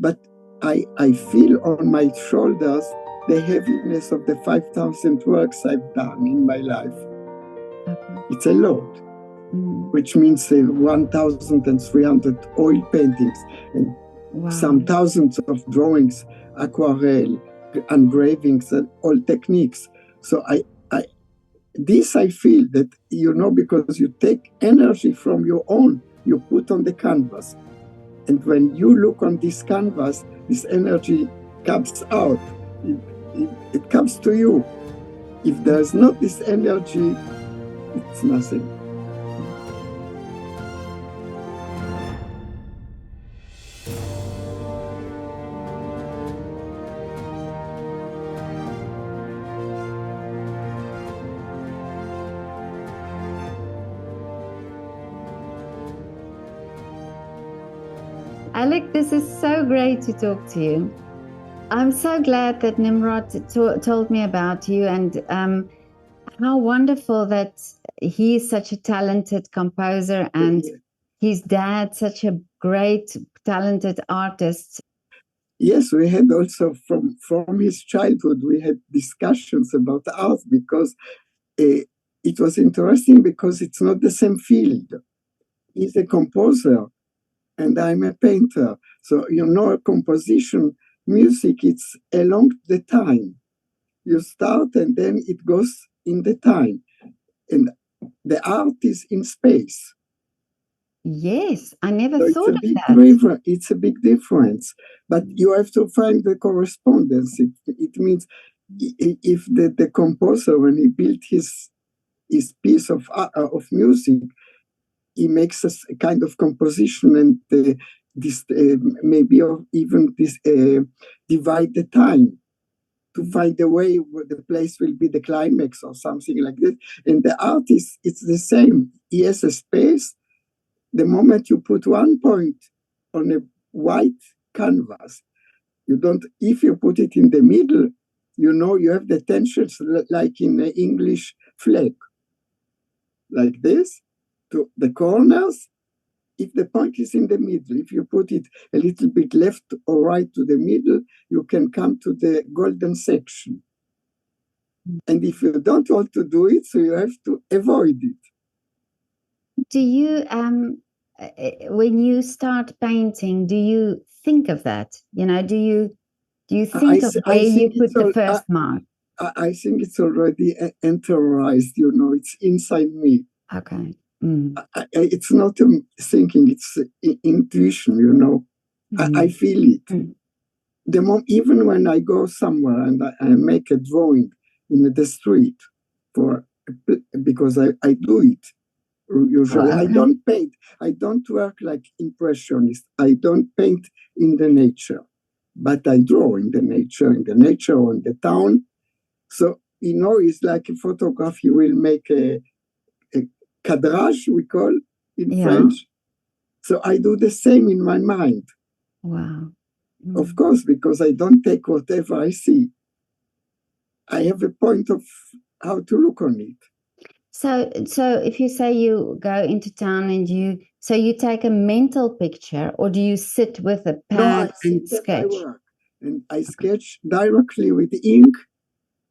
but I feel on my shoulders the heaviness of the 5,000 works I've done in my life. Okay. It's a lot, which means 1,300 oil paintings and some thousands of drawings, aquarelle, engravings, and all techniques. So I feel that, because you take energy from your own, you put on the canvas. And when you look on this canvas, this energy comes out. It comes to you. If there's not this energy, it's nothing. Alec, this is so great to talk to you. I'm so glad that Nimrod told me about you, and how wonderful that he's such a talented composer and his dad such a great, talented artist. Yes, we had also from his childhood, we had discussions about art because it was interesting because it's not the same field. He's a composer and I'm a painter. So, composition, music, it's along the time. You start and then it goes in the time. And the art is in space. Yes, I never thought of that. It's a big difference. But you have to find the correspondence. It means if the composer, when he built his piece of music, he makes a kind of composition and this maybe even this divide the time to find a way where the place will be the climax or something like this. And the artist, it's the same. He has a space. The moment you put one point on a white canvas, if you put it in the middle, you have the tensions like in the English flag, like this, to the corners. If the point is in the middle, if you put it a little bit left or right to the middle, you can come to the golden section. And if you don't want to do it, so you have to avoid it. Do you, when you start painting, do you think of that? Do you think of where you put the first mark? I think it's already interiorized, it's inside me. Okay. It's not thinking, it's intuition, I feel it. Even when I go somewhere and I make a drawing in the street because I do it usually. I don't paint. I don't work like impressionist. I don't paint in the nature, but I draw in the nature or in the town. So, it's like a photograph. You will make a cadrage, we call in French. So I do the same in my mind. Wow. Of course, because I don't take whatever I see. I have a point of how to look on it. So if you say you go into town and you take a mental picture, or do you sit with a pad and sketch? And I sketch directly with ink,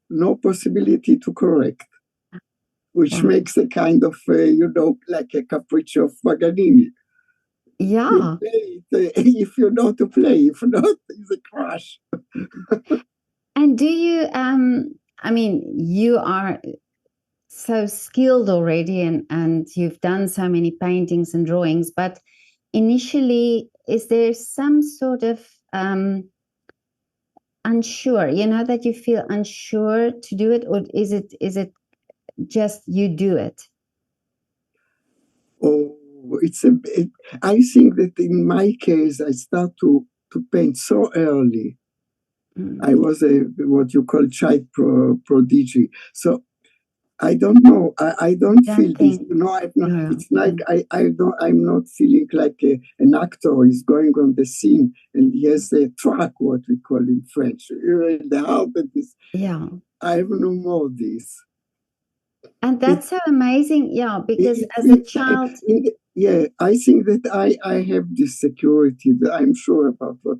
no possibility to correct, which makes a kind of, like a capriccio of Paganini. Yeah. You play it, if you know to play, if not, it's a crash. And do you, you are so skilled already and you've done so many paintings and drawings, but initially, is there some sort of unsure, that you feel unsure to do it, or is it just you do it? Oh, I think that in my case, I start to paint so early. I was what you call child prodigy. So I don't know. I don't feel this. I've not, it's like I'm not feeling like an actor is going on the scene and he has a track, what we call in French. You're in the heart of this. Yeah. I have no more this. And that's so amazing, yeah, because as a It's, child, yeah, I think that I have this security, that I'm sure about what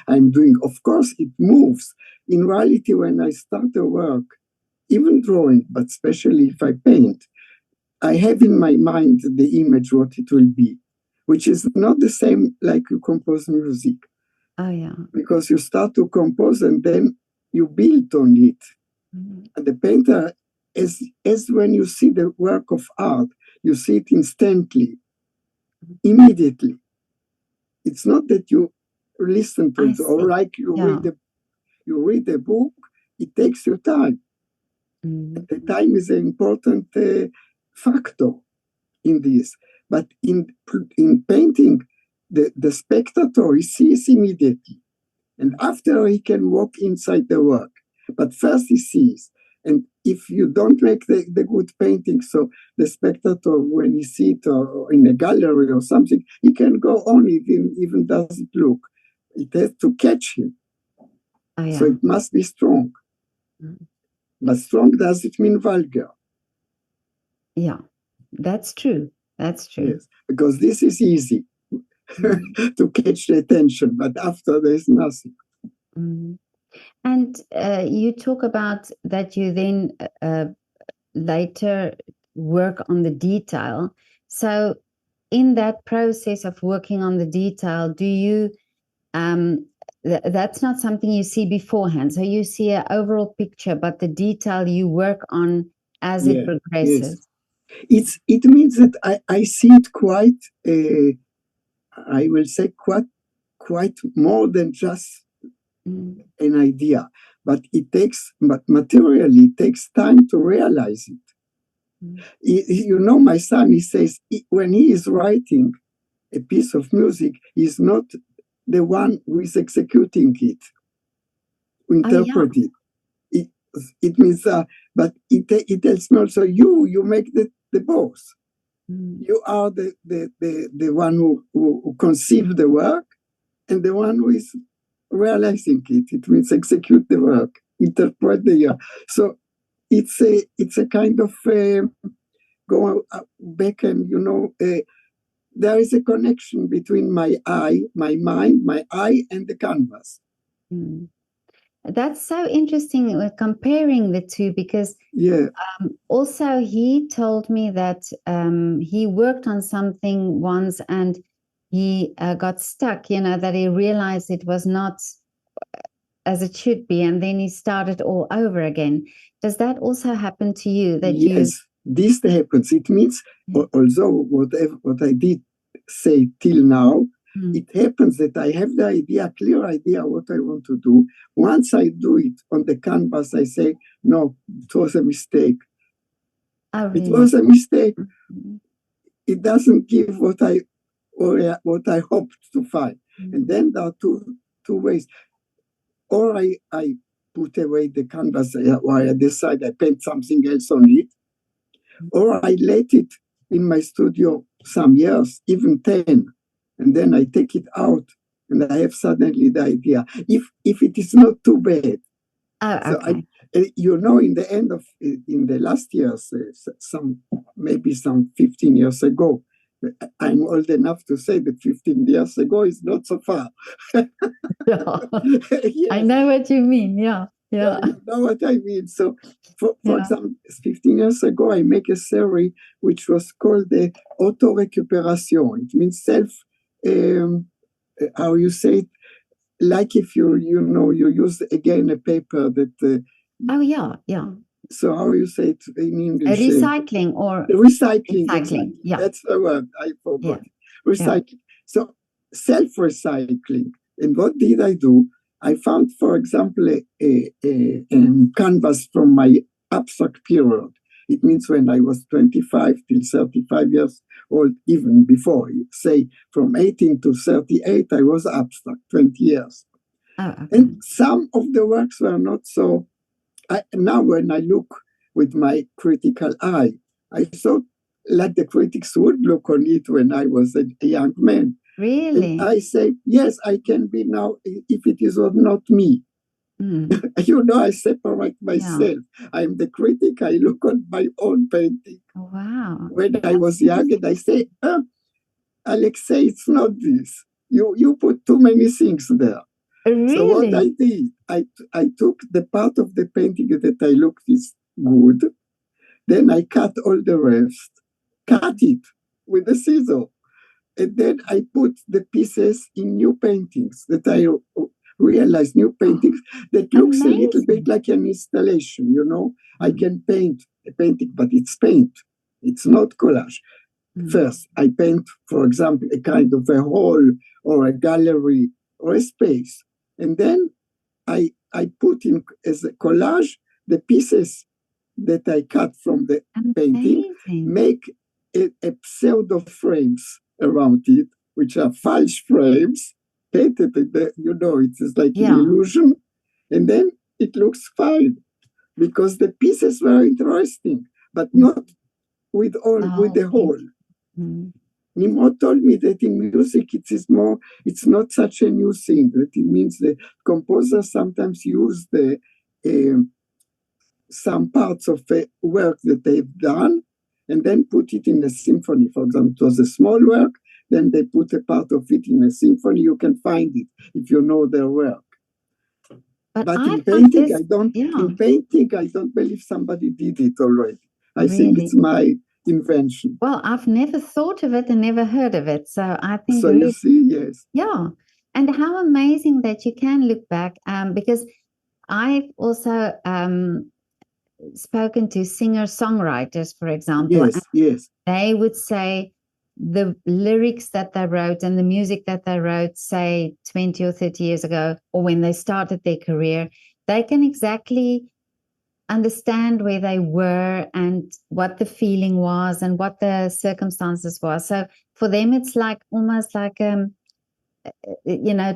I'm doing. Of course, it moves. In reality, when I start a work, even drawing, but especially if I paint, I have in my mind the image what it will be, which is not the same like you compose music. oh yeah, Because you start to compose and then you build on it. mm-hmm. And the painter, as when you see the work of art, you see it instantly, immediately. It's not that you listen to it or like you read a book. It takes you time. Mm-hmm. The time is an important factor in this. But in painting, the spectator sees immediately. And after he can walk inside the work. But first he sees. And if you don't make the good painting, so the spectator, when he sees it or in a gallery or something, he can go on, even doesn't look. It has to catch him. Oh, yeah. So it must be strong. Mm-hmm. But strong doesn't mean vulgar. Yeah, that's true. That's true. Yes, because this is easy to catch the attention, but after there's nothing. Mm-hmm. And you talk about that you then later work on the detail. So in that process of working on the detail, do you, that's not something you see beforehand. So you see an overall picture, but the detail you work on as it progresses. Yes. It means that I see it quite, I will say quite more than just an idea. But materially, it takes time to realize it. You know, my son, he says, when he is writing a piece of music, he's not the one who is executing it, who interpret it. It means, but it tells me also, you make the both. You are the one who conceived the work and the one who is realizing it. It means execute the work, interpret the work. So it's a kind of go back and, there is a connection between my mind, my eye, and the canvas. That's so interesting comparing the two, because also he told me that he worked on something once and he got stuck, that he realized it was not as it should be, and then he started all over again. Does that also happen to you? Yes, this happens. It means, although what I did say till now, it happens that I have the idea, clear idea what I want to do. Once I do it on the canvas, I say, no, it was a mistake. Oh, really? It was a mistake. It doesn't give what I hoped to find. And then there are two ways. Or I put away the canvas, or I decide I paint something else on it, or I let it in my studio some years, even 10, and then I take it out and I have suddenly the idea. If it is not too bad. Oh, okay. So in the last years, maybe some 15 years ago, I'm old enough to say that 15 years ago is not so far. Yes. I know what you mean. Yeah. You know what I mean. So, for example, 15 years ago, I make a theory which was called the auto-recuperation. It means how you say it, like if you use again a paper that. Oh yeah. So how you say it in English? Recycling or recycling. Exactly. Yeah. That's the word. I forgot. Recycling. Yeah. So self-recycling. And what did I do? I found, for example, a canvas from my abstract period. It means when I was 25 till 35 years old, even before, say from 18 to 38, I was abstract, 20 years. Oh, okay. And some of the works were not so. Now when I look with my critical eye, I thought like the critics would look on it when I was a young man. Really? And I say, yes, I can be now, if it is not me. You know, I separate myself. I'm the critic. I look on my own painting. Wow. When I was young, and I say, Alexei, it's not this. You put too many things there. Really? So what I did, I took the part of the painting that I looked is good. Then I cut all the rest, cut it with a scissor. And then I put the pieces in new paintings that I realized, new paintings that looks a little bit like an installation, you know. I can paint a painting, but it's paint. It's not collage. First, I paint, for example, a kind of a hall or a gallery or a space. And then I put in as a collage the pieces that I cut from the painting, make a pseudo frames around it, which are false frames, painted in the, you know, it is like an illusion. And then it looks fine because the pieces were interesting, but not with the whole. Nimrod told me that in music it's not such a new thing, that it means the composers sometimes use some parts of a work that they've done and then put it in a symphony. For example, it was a small work, then they put a part of it in a symphony. You can find it if you know their work. But in painting, I don't believe somebody did it already. I think it's my invention. Well, I've never thought of it and never heard of it. So I think so you see, yes. Yeah. And how amazing that you can look back, because I've also spoken to singer-songwriters, for example. Yes. They would say the lyrics that they wrote and the music that they wrote, say 20 or 30 years ago, or when they started their career, they can exactly understand where they were and what the feeling was and what the circumstances were. So for them, it's like almost like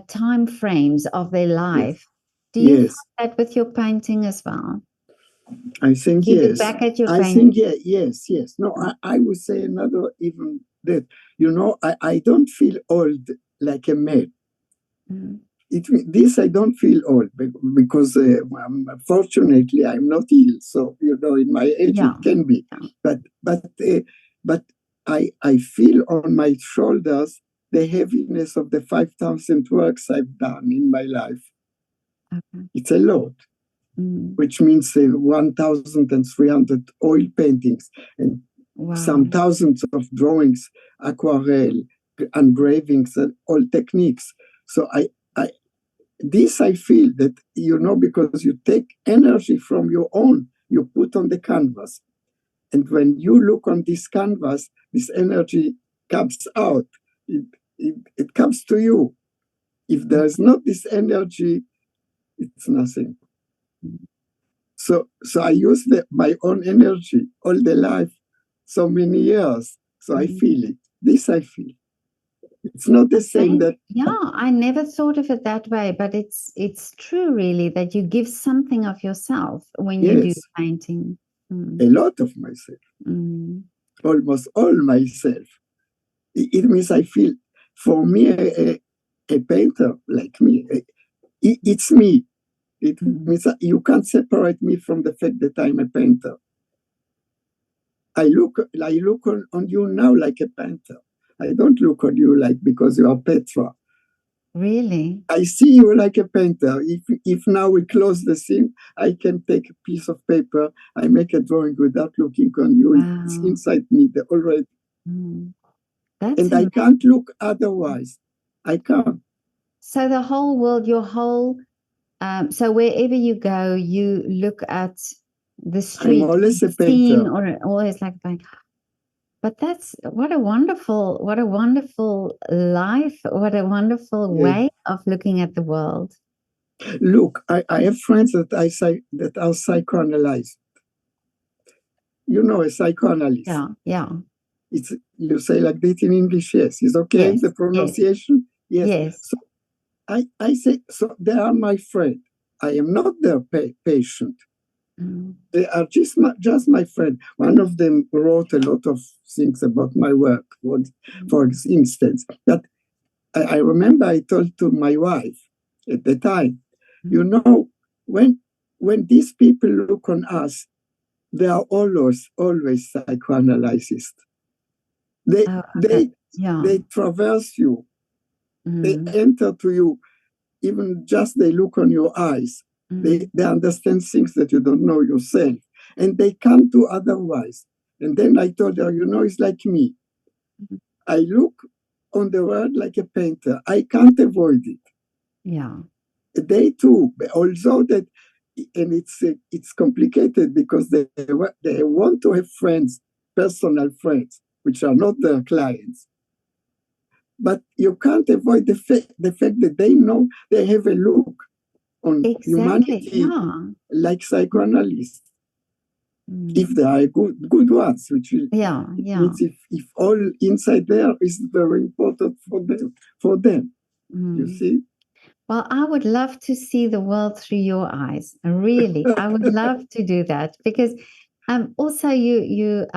time frames of their life. Do you find that with your painting as well? I think you yes. Look back at your I painting? think yes. No, I would say another even that, you know, I don't feel old like a man. This I don't feel old because fortunately I'm not ill. So, you know, in my age it can be. But I feel on my shoulders the heaviness of the 5,000 works I've done in my life. It's a lot. Which means 1,300 oil paintings and some thousands of drawings, aquarelle, engravings, and all techniques. So I feel that, you know, because you take energy from your own, you put on the canvas. And when you look on this canvas, this energy comes out. It comes to you. If there is not this energy, it's nothing. So I use my own energy all the life, so many years. So I feel it. This I feel. It's not the same that. Yeah, I never thought of it that way, but it's true, really, that you give something of yourself when you do painting. A lot of myself. Almost all myself. It means I feel, for me, a painter like me, it's me. It means that you can't separate me from the fact that I'm a painter. I look on you now like a painter. I don't look on you like because you are Petra. Really? I see you like a painter. If now we close the scene, I can take a piece of paper, I make a drawing without looking on you. Wow. It's inside me already. That's and amazing. I can't look otherwise. I can't. So the whole world, your whole, so wherever you go, you look at the street, I'm always a painter. Or always like that. But that's what a wonderful life, what a wonderful way of looking at the world. Look, I have friends that are psychoanalyzed. You know, a psychoanalyst. Yeah. You say like that in English, yes. Is okay, the pronunciation? Yes. So I say, so they are my friend. I am not their patient. They are just my friend. One of them wrote a lot of things about my work, for instance. But I remember I told to my wife at the time, you know, when these people look on us, they are always psychoanalysts. They traverse you. They enter to you. Even just they look on your eyes. They understand things that you don't know yourself. And they can't do otherwise. And then I told her, it's like me. I look on the world like a painter. I can't avoid it. Yeah. They too, although that, and it's complicated because they want to have friends, personal friends, which are not their clients. But you can't avoid the fact that they know they have a look on humanity like psychoanalysts. If they are good ones, which means if all inside there is very important for them. You see? Well, I would love to see the world through your eyes. Really, I would love to do that because also you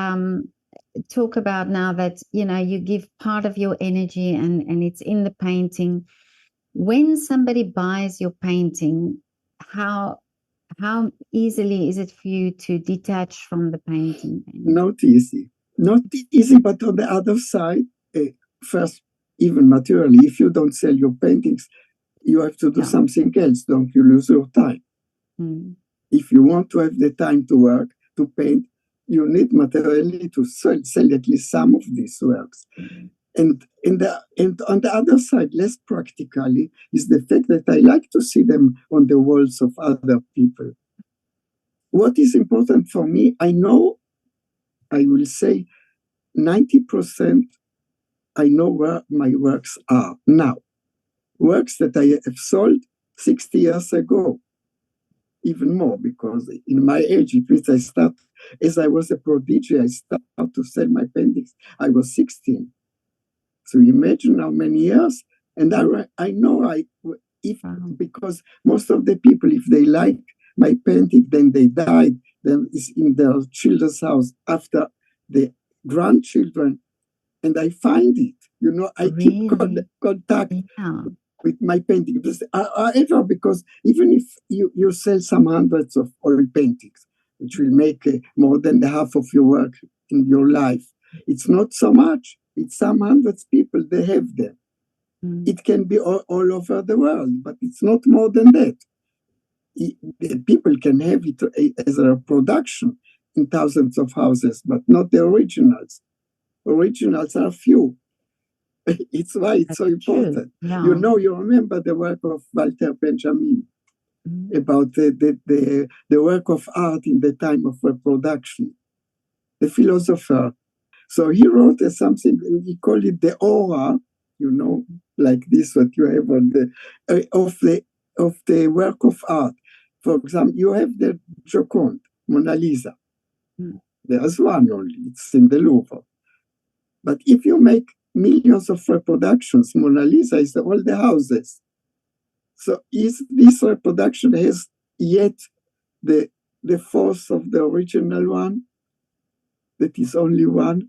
talk about now that you give part of your energy and it's in the painting. When somebody buys your painting, how easily is it for you to detach from the painting? Not easy, but on the other side, first, even materially, if you don't sell your paintings, you have to do something else. Don't you lose your time. If you want to have the time to work, to paint, you need materially to sell at least some of these works. And on the other side, less practically, is the fact that I like to see them on the walls of other people. What is important for me, I know, I will say 90% I know where my works are now. Works that I have sold 60 years ago, even more, because in my age, it means as I was a prodigy, I started to sell my paintings. I was 16. So imagine how many years. And I know because most of the people, if they like my painting, then they died, then it's in their children's house after the grandchildren. And I find it, I keep contact with my painting. However, because even if you sell some hundreds of oil paintings, which will make more than the half of your work in your life, it's not so much. It's some hundreds people, they have them. It can be all over the world, but it's not more than that. People can have it as a production in thousands of houses, but not the originals. Originals are few. It's why it's so important. You remember the work of Walter Benjamin about the work of art in the time of reproduction, the philosopher. So he wrote something, he called it the aura, like this, what you have on of the work of art. For example, you have the Joconde, Mona Lisa. There's one only, it's in the Louvre. But if you make millions of reproductions, Mona Lisa is all the houses. So this reproduction has yet the force of the original one, that is only one,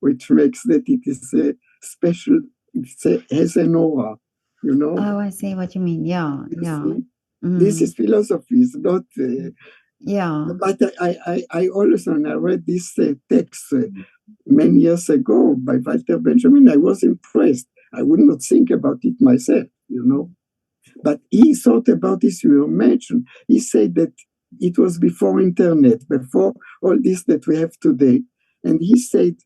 which makes that it is a special, it has an aura, Oh, I see what you mean. Yeah. This is philosophy, it's not... But I always, when I read this text many years ago by Walter Benjamin, I was impressed. I would not think about it myself, But he thought about this, you imagine. He said that it was before internet, before all this that we have today. And he said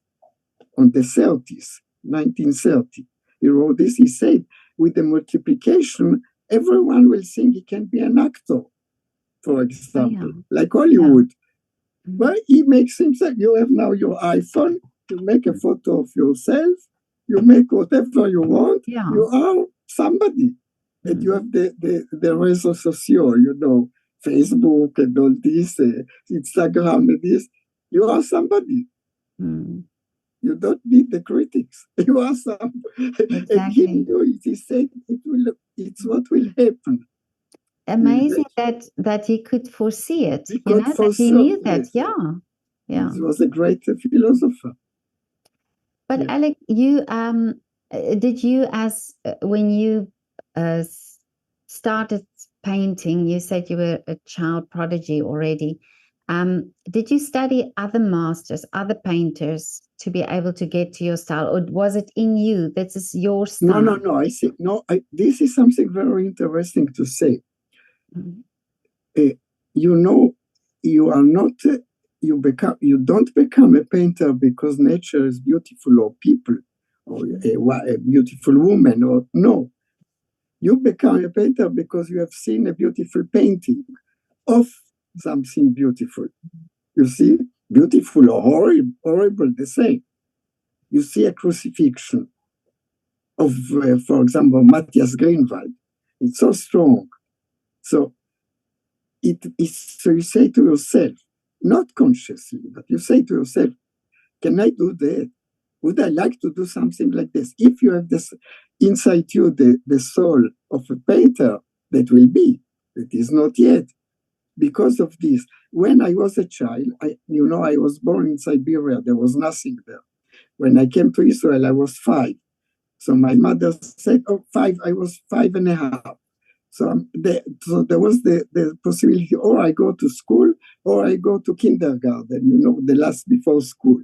on the 30s, 1930, he wrote this, he said, with the multiplication, everyone will think he can be an actor, for example, like Hollywood. Well, he makes himself, you have now your iPhone, you make a photo of yourself, you make whatever you want, you are somebody. And you have the réseaux sociaux, Facebook and all this, Instagram and this. You are somebody. You don't need the critics. You are some. Exactly. And he knew it. He said it's what will happen. Amazing that he could foresee it. That he knew that. He was a great philosopher. But Alec, you did you when you started painting, you said you were a child prodigy already. Did you study other masters, other painters to be able to get to your style, or was it in you? This is your style. No. I see. No, this is something very interesting to say. You know, you are not. You don't become a painter because nature is beautiful, or people, or a beautiful woman, or no. You become a painter because you have seen a beautiful painting of something beautiful. You see, beautiful or horrible, the same. You see a crucifixion of, for example, Matthias Greenwald. It's so strong. So so you say to yourself, not consciously, but you say to yourself, can I do that? Would I like to do something like this? If you have this inside you, the soul of a painter, that will be. It is not yet. Because of this, when I was a child, I was born in Siberia. There was nothing there. When I came to Israel, I was 5. So my mother said, 5, I was 5.5. So there was the possibility, or I go to school, or I go to kindergarten, the last before school.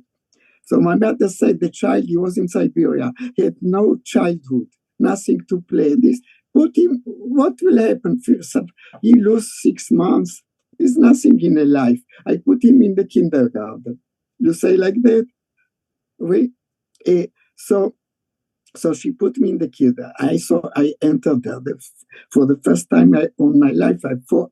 So my mother said the child, he was in Siberia, he had no childhood, nothing to play. Put him, what will happen? He lose 6 months. There's nothing in a life. I put him in the kindergarten. You say like that? Oui. So she put me in the kinder. I entered there. For the first time in my life,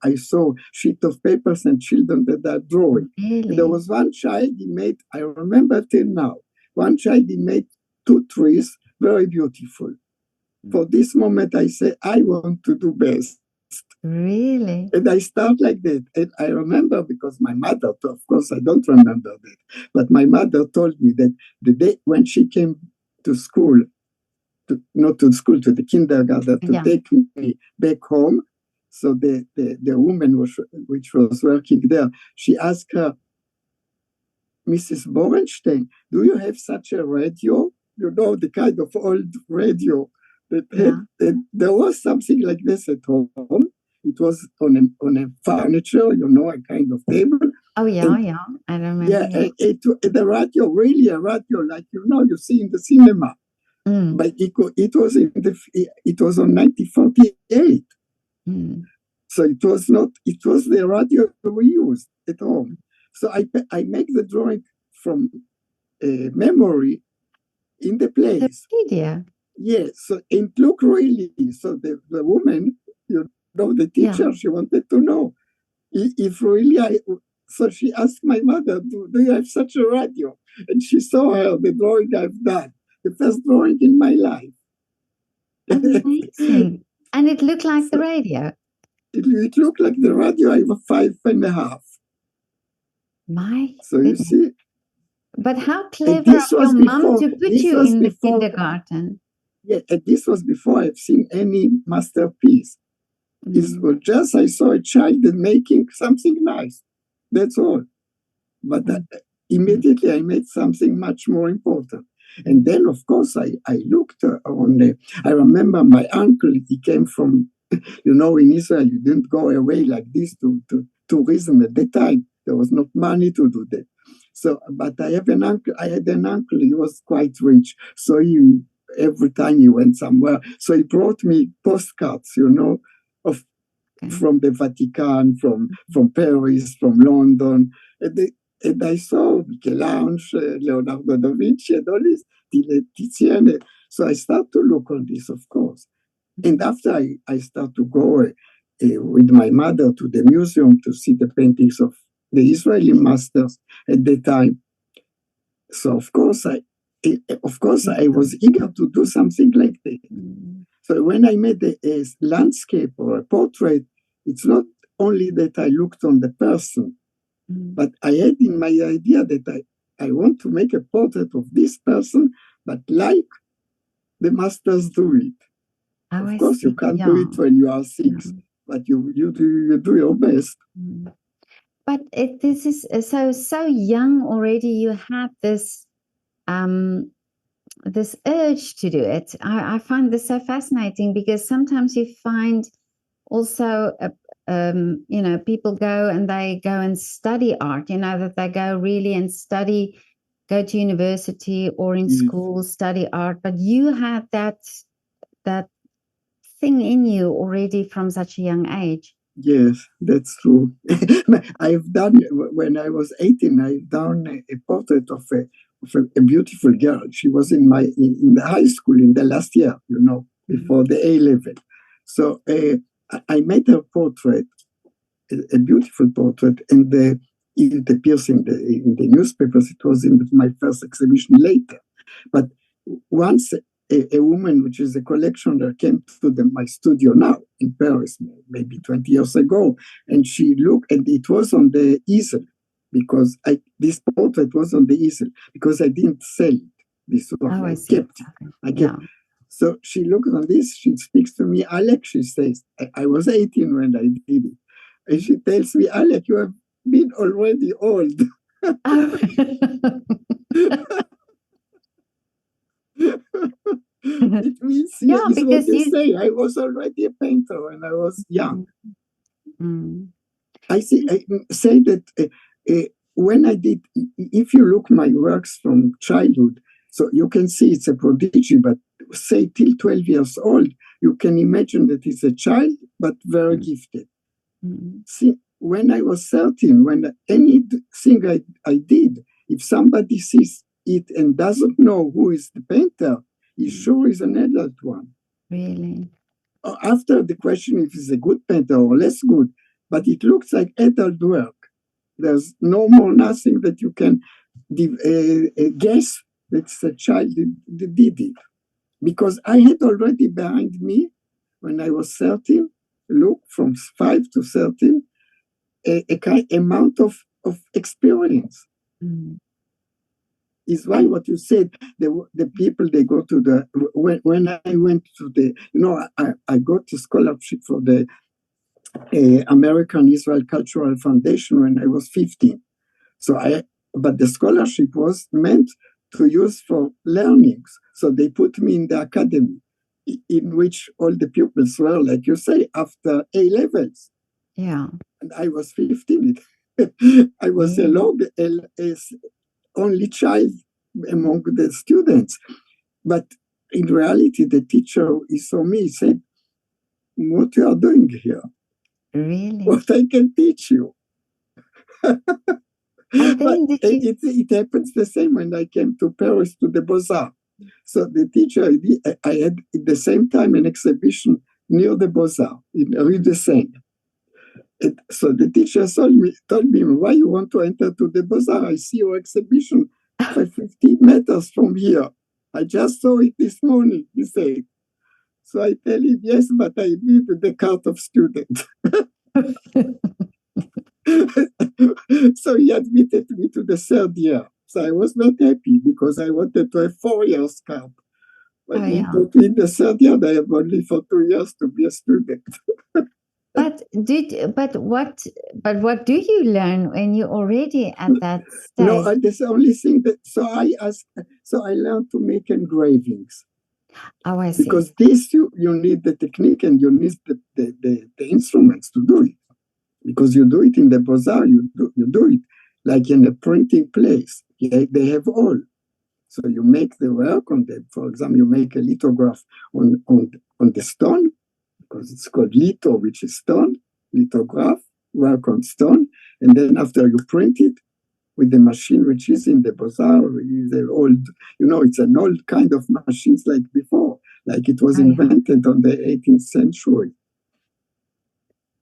I saw sheet of papers and children that are drawing. Really? There was one child he made, I remember till now, one child he made 2 trees, very beautiful. For this moment, I say, I want to do best. Really? And I start like that. And I remember, because my mother, of course, I don't remember that, but my mother told me that the day when she came to school, not to school, to the kindergarten, to take me back home. So the woman which was working there, she asked her, Mrs. Borenstein, do you have such a radio? The kind of old radio that there was something like this at home. It was on a furniture, a kind of table. Oh, yeah, I remember. Yeah, the radio, really a radio, like, you see in the cinema. But it was on 1948. So it was the radio we used at home. So I make the drawing from memory in the place. Yeah. Yes. So it looked really. So the woman, the teacher, she wanted to know if really so she asked my mother, do you have such a radio? And she saw the drawing I've done. The first drawing in my life. Amazing. And it looked like the radio. It looked like the radio. I was 5.5. So you see. But how clever of your mom to put you in the kindergarten. Yeah, and this was before I've seen any masterpiece. It was just I saw a child making something nice. That's all. But immediately I made something much more important. And then, of course, I looked I remember my uncle, he came from, in Israel, you didn't go away like this to tourism at the time. There was not money to do that. So, but I had an uncle, he was quite rich. So every time he went somewhere, so he brought me postcards, from the Vatican, from Paris, from London. And I saw Michelangelo, Leonardo da Vinci, and all this, Tiziane. So I start to look on this, of course. And after I start to go with my mother to the museum to see the paintings of the Israeli masters at the time. So of course I was eager to do something like that. So when I made a landscape or a portrait, it's not only that I looked on the person, but I had in my idea that I want to make a portrait of this person, but like the masters do it. Of course, you can't do it when you are 6, but you do your best. But this is so young already. You had this this urge to do it. I find this so fascinating because sometimes you find also, people go and study art, that they go really and study, go to university or in Yes. school, study art. But you had that thing in you already from such a young age. Yes, that's true. I've done, when I was 18, I've done a portrait of a beautiful girl. She was in the high school in the last year, before the A level. So I made her portrait, a beautiful portrait, and it appears in the newspapers. It was in my first exhibition later. But once a woman, which is a collectioner, came to my studio now in Paris, maybe 20 years ago, and she looked, and it was on the easel, because this portrait was on the easel, because I didn't sell it. This one, I kept it. I kept it. So she looked on this, she speaks to me, Alec, she says, I was 18 when I did it. And she tells me, Alec, you have been already old. It means, it's what you say. I was already a painter when I was young. Mm. I say that when I did, if you look my works from childhood, so you can see it's a prodigy, but say till 12 years old, you can imagine that it's a child, but very gifted. Mm. See, when I was 13, when anything I did, if somebody sees it and doesn't know who is the painter, he sure is an adult one. Really? After the question if he's a good painter or less good, but it looks like adult work. There's no more nothing that you can guess that a child did it. Because I had already behind me, when I was 13, look, from 5 to 13, a kind amount of experience. Mm. Is why what you said, the people, they go to when I went to I got a scholarship for the American Israel Cultural Foundation when I was 15. But the scholarship was meant to use for learnings. So they put me in the academy, in which all the pupils were, like you say, after A levels. Yeah. And I was 15. I was only child among the students. But in reality, the teacher saw me, said, what you are doing here? Really? What I can teach you. But it happens the same when I came to Paris to the Beaux-Arts. So the teacher, I had at the same time an exhibition near the Beaux-Arts in Rue de Seine. So the teacher told me, why you want to enter to the Beaux-Arts? I see your exhibition 50 meters from here. I just saw it this morning, he said. So I tell him, yes, but I need the card of student. So he admitted me to the third year. So I was not happy because I wanted to have 4 years card. But in the third year, I have only for 2 years to be a student. But what do you learn when you're already at that stage? No, that's the only thing so I learned to make engravings. Oh, I see. Because this you need the technique and you need the instruments to do it. Because you do it in the Beaux-Arts, you do it like in a printing place. They have all. So you make the work on them. For example, you make a lithograph on the stone, because it's called litho, which is stone, lithograph, work on stone. And then after you print it with the machine, which is in the Beaux-Arts, the old, it's an old kind of machines like before, like it was invented on the 18th century.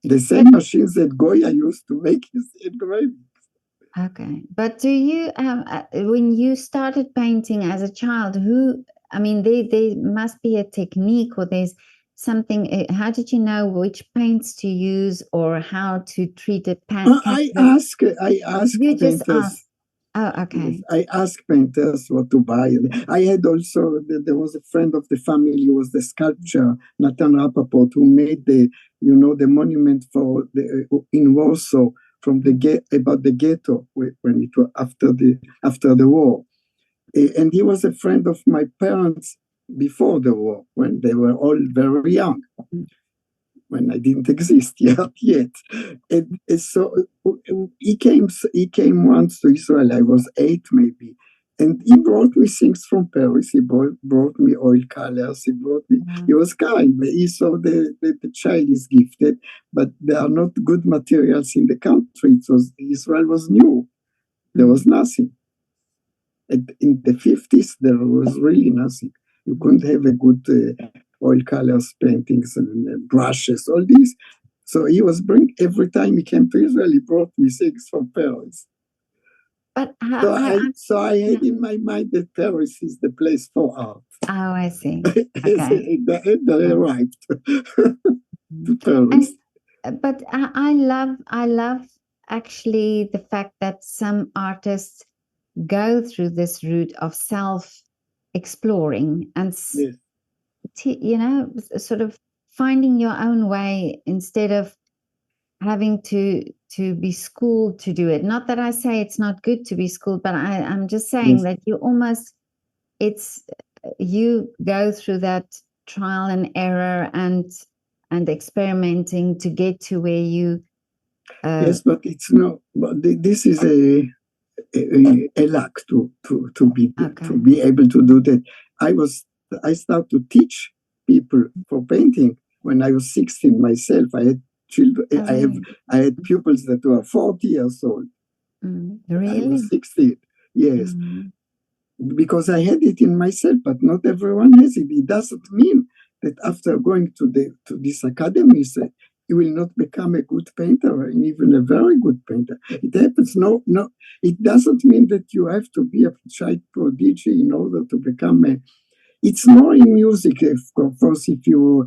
The same machines that Goya used to make his engravings. Okay. But do you, when you started painting as a child, there must be a technique or there's something, how did you know which paints to use or how to treat a paint? I ask you painters. Just ask. Oh, okay. Yes, I ask painters what to buy. I had also, there was a friend of the family who was the sculptor, Nathan Rappaport, who made the monument in Warsaw from about the ghetto when it was after the war. And he was a friend of my parents before the war, when they were all very young. when I didn't exist yet. And so he came once to Israel. I was 8 maybe. And he brought me things from Paris. He brought me oil colors. He was kind. He saw the child is gifted, but there are not good materials in the country. Israel was new. There was nothing. And in the 50s, there was really nothing. You couldn't have a good oil colors, paintings, and brushes, all these. So he was every time he came to Israel, he brought me things from Paris. But so I had in my mind that Paris is the place for art. Oh, I see. Okay. And I arrived to Paris. But I love actually the fact that some artists go through this route of self-exploring and, Yes. Sort of finding your own way instead of having to be schooled to do it. Not that I say it's not good to be schooled, but I'm just saying that you go through that trial and error and experimenting to get to where you. Yes, but it's not. But this is a luck to be able to do that. I started to teach people for painting when I was 16 myself. I had children. I had pupils that were 40 years old. Really? I was 16. Yes, because I had it in myself, but not everyone has it. It doesn't mean that after going to this academy, you will not become a good painter, and even a very good painter. It happens. No, it doesn't mean that you have to be a child prodigy in order to become a. It's more in music, of course. If you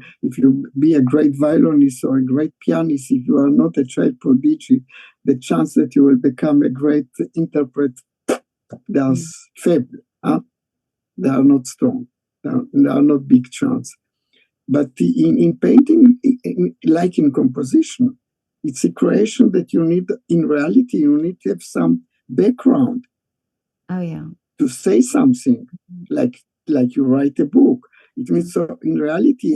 be a great violinist or a great pianist, if you are not a child prodigy, the chance that you will become a great interpret, there's feeble. They are not strong. There are not big chance. But in painting, like in composition, it's a creation that you need. In reality, you need to have some background. Oh yeah. To say something, like you write a book. It means so. In reality,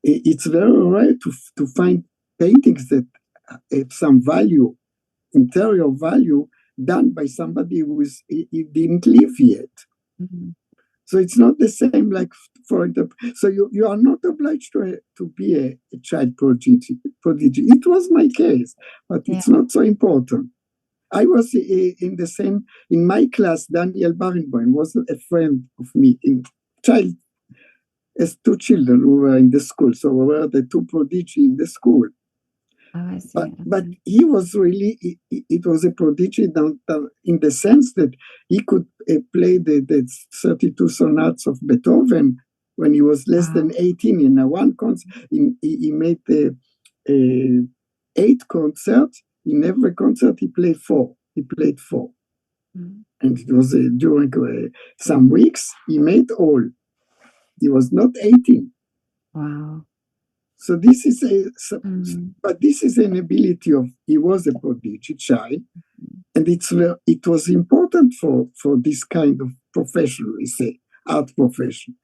it's very rare to find paintings that have some value, interior value, done by somebody who didn't live yet. So it's not the same like for the. So you are not obliged to be a child prodigy. It was my case, but it's not so important. I was in my class. Daniel Barenboim was a friend of me as 2 children who were in the school. So we were the 2 prodigy in the school. Oh, I see. But he was really, it was a prodigy in the sense that he could play the 32 sonatas of Beethoven when he was less than 18 in one concert. He made 8 concerts. In every concert, he played 4. And it was during some weeks, he made all. He was not 18. Wow. So this is but this is an ability of, he was a prodigy child, and it was important for this kind of profession, we say, art profession.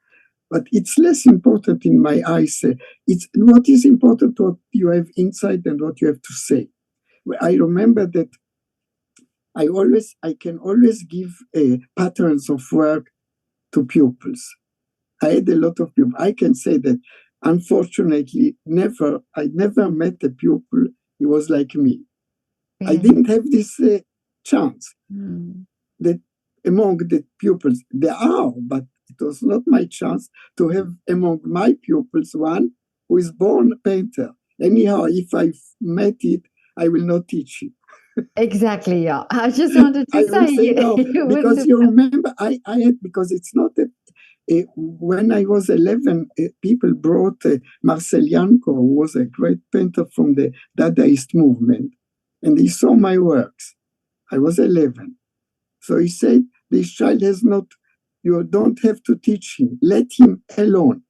But it's less important in my eyes. It's what is important, what you have inside and what you have to say. I remember that I can always give patterns of work to pupils. I had a lot of pupils. I can say that, unfortunately, I never met a pupil who was like me. I didn't have this chance. That among the pupils, there are, but it was not my chance to have among my pupils one who is born a painter. Anyhow, if I met it, I will not teach it. Exactly, yeah. I just wanted to say no, because you remember, I had, because it's not when I was 11, people brought Marcel Janko, who was a great painter from the Dadaist movement, and he saw my works. I was 11. So he said, this child you don't have to teach him, let him alone.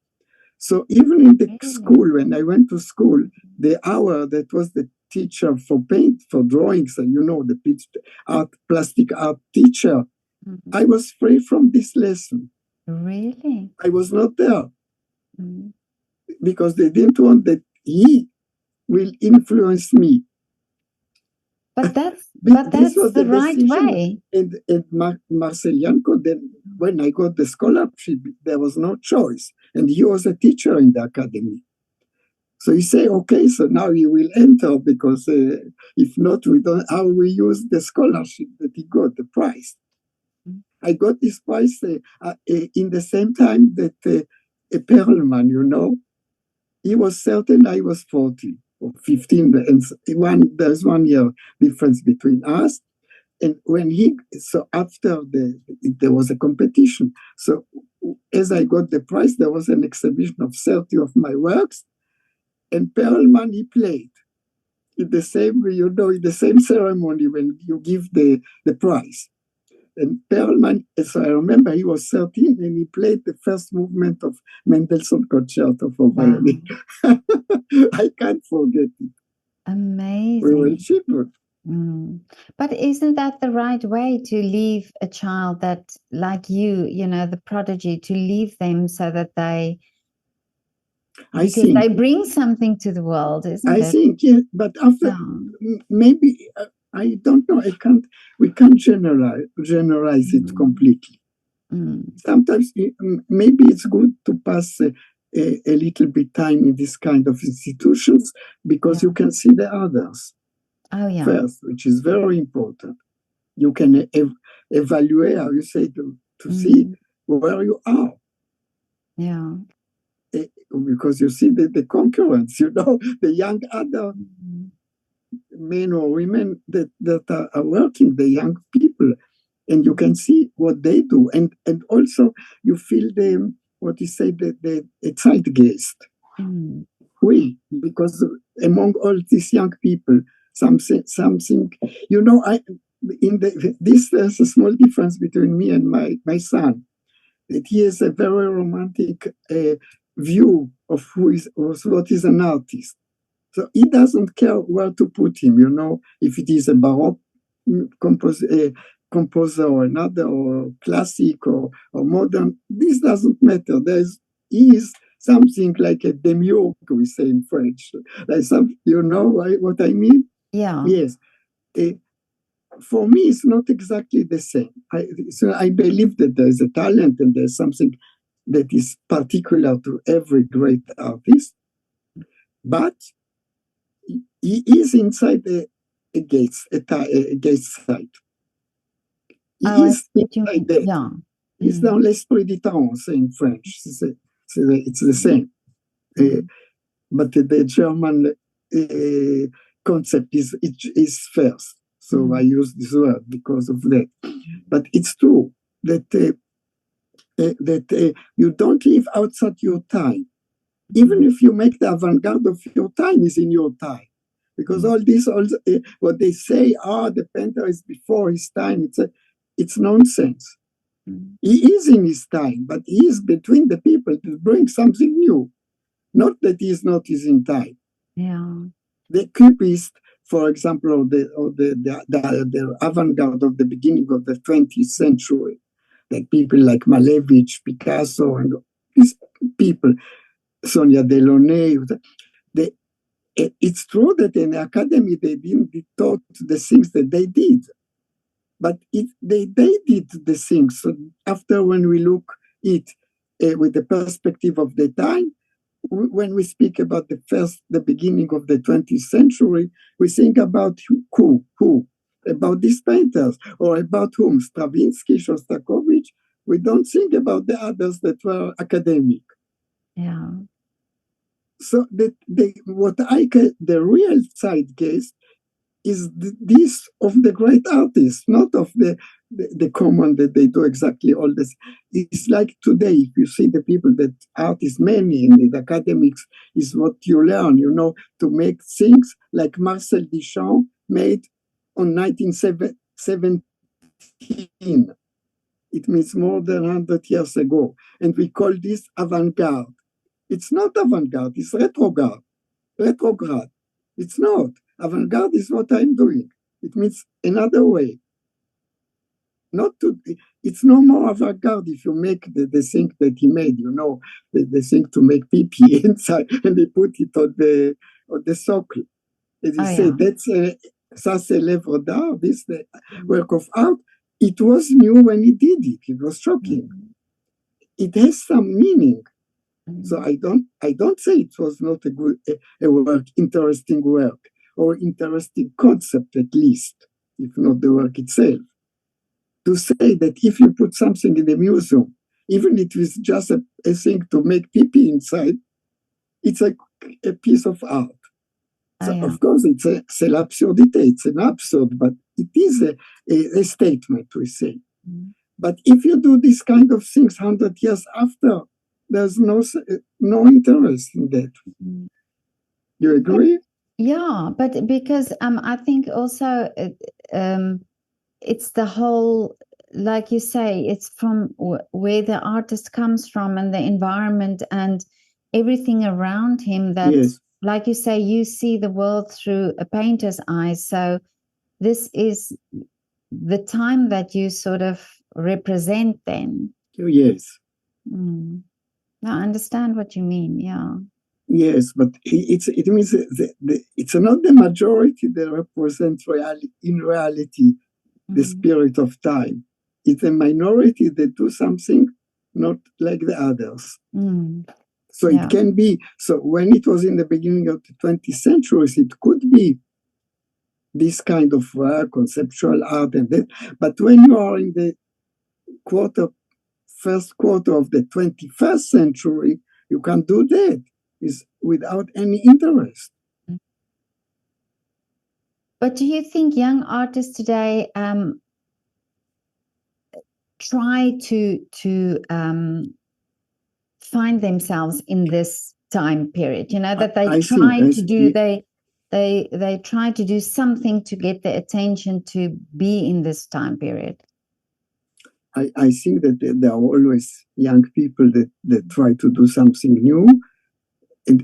So even in the school, when I went to school, the hour that was the teacher for paint, for drawings, and the plastic art teacher, I was free from this lesson. Really? I was not there. Because they didn't want that he will influence me. But that's This was the the right decision. way. And Marcel Janko, then when I got the scholarship, there was no choice. And he was a teacher in the academy. So he said, okay, so now you will enter, because if not, we don't, how we use the scholarship that he got, the prize. I got this prize in the same time that Perelman, you know, he was certain I was 40 or 15, and there's 1 year difference between us. And when so after there was a competition. So as I got the prize, there was an exhibition of 30 of my works, and Perelman, he played in the same, you know, in the same ceremony when you give the prize. And Perelman, so I remember he was 13 and he played the first movement of Mendelssohn Concerto for violin. I can't forget it. Amazing. We were children. But isn't that the right way to leave a child that, like you know, the prodigy, to leave them so that they bring something to the world, isn't it? I think, yeah, but after maybe I don't know. We can't generalize it completely. Sometimes maybe it's good to pass a little bit time in this kind of institutions, because you can see the others first, which is very important. You can evaluate, how you say, to see where you are. Yeah. Because you see the concurrents, you know, the young other men or women that are working, the young people, and you can see what they do, and also you feel the zeitgeist. Because among all these young people, something, you know, there's a small difference between me and my son, that he has a very romantic view of what is an artist. So he doesn't care where to put him, you know, if it is a Baroque composer or another, or classic or modern. This doesn't matter. He is something like a demiurge, we say in French. Like you know what I mean? Yeah. Yes. For me, it's not exactly the same. So I believe that there is a talent and there's something that is particular to every great artist, but he is inside a gate site. He is inside that. Yeah. It's dans l'esprit du temps, in French. It's the same. But the German concept is first. So I use this word because of that. But it's true that you don't live outside your time. Even if you make the avant-garde of your time, is in your time. Because all this, what they say, the painter is before his time, it's nonsense. He is in his time, but he is between the people to bring something new. Not that he is not in time. Yeah. The Cubist, for example, or the avant-garde of the beginning of the 20th century, like people like Malevich, Picasso, and these people, Sonia Delaunay, it's true that in the academy they didn't be taught the things that they did, but they did the things. So after, when we look it with the perspective of the time, when we speak about the beginning of the 20th century, we think about who, about these painters, or about whom, Stravinsky, Shostakovich. We don't think about the others that were academic. Yeah. So the real zeitgeist is this of the great artists, not of the common that they do exactly all this. It's like today, if you see the people that artists, many in the academics, is what you learn, you know, to make things like Marcel Duchamp made on 1917. It means more than 100 years ago. And we call this avant-garde. It's not avant-garde, it's retrograde. It's not. Avant-garde is what I'm doing. It means another way. not to. It's no more avant-garde if you make the thing that he made, the thing to make pee inside, and they put it on the socle. As you say, that's ça c'est l'œuvre d'art, this the work of art. It was new when he did it. It was shocking. It has some meaning. So I don't say it was not a good a work, interesting work, or interesting concept at least, if not the work itself. To say that if you put something in the museum, even if it's just a thing to make pee inside, it's a piece of art. So of course, c'est l'absurdité. It's an absurd, but it is a statement, we say. But if you do this kind of things 100 years after, there's no interest in that. You agree? But because I think also it's the whole, like you say, it's from where the artist comes from and the environment and everything around him that, like you say, you see the world through a painter's eyes. So this is the time that you sort of represent then. Yes. I understand what you mean, Yes, but it means it's not the majority that represents in reality the spirit of time. It's a minority that do something not like the others. So it can be, so when it was in the beginning of the 20th century, it could be this kind of work, conceptual art and that. But when you are in the first quarter of the 21st century, you can't do that. Is without any interest. But do you think young artists today try to find themselves in this time period? That they try to do something to get the attention to be in this time period. I think that there are always young people that try to do something new.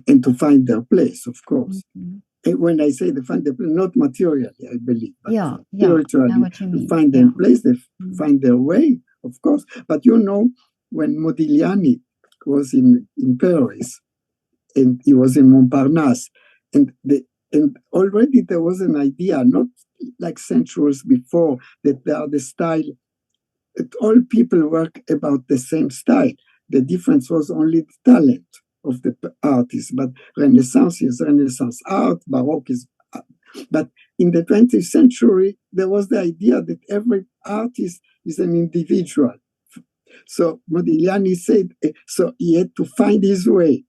And to find their place, of course. And when I say they find their place, not materially, I believe, but spiritually, to find their place, they find their way, of course. But when Modigliani was in Paris, and he was in Montparnasse, and already there was an idea, not like centuries before, that they are the style, that all people work about the same style. The difference was only the talent of the artist, but Renaissance is Renaissance art, Baroque is art. But in the 20th century, there was the idea that every artist is an individual. So Modigliani said, so he had to find his way.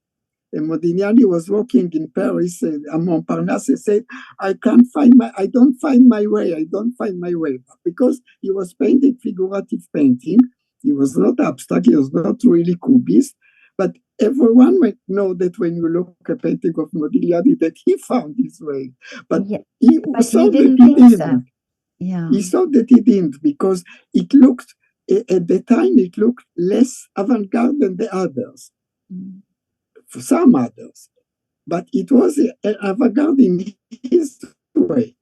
And Modigliani was walking in Paris, Montparnasse, and said, I don't find my way. Because he was painting figurative painting. He was not abstract, he was not really cubist. But everyone might know that when you look at a painting of Modigliani, that he found his way. But he saw that he didn't. He saw that he didn't, because it looked, at the time, it looked less avant-garde than the others. For some others. But it was avant-garde in his way.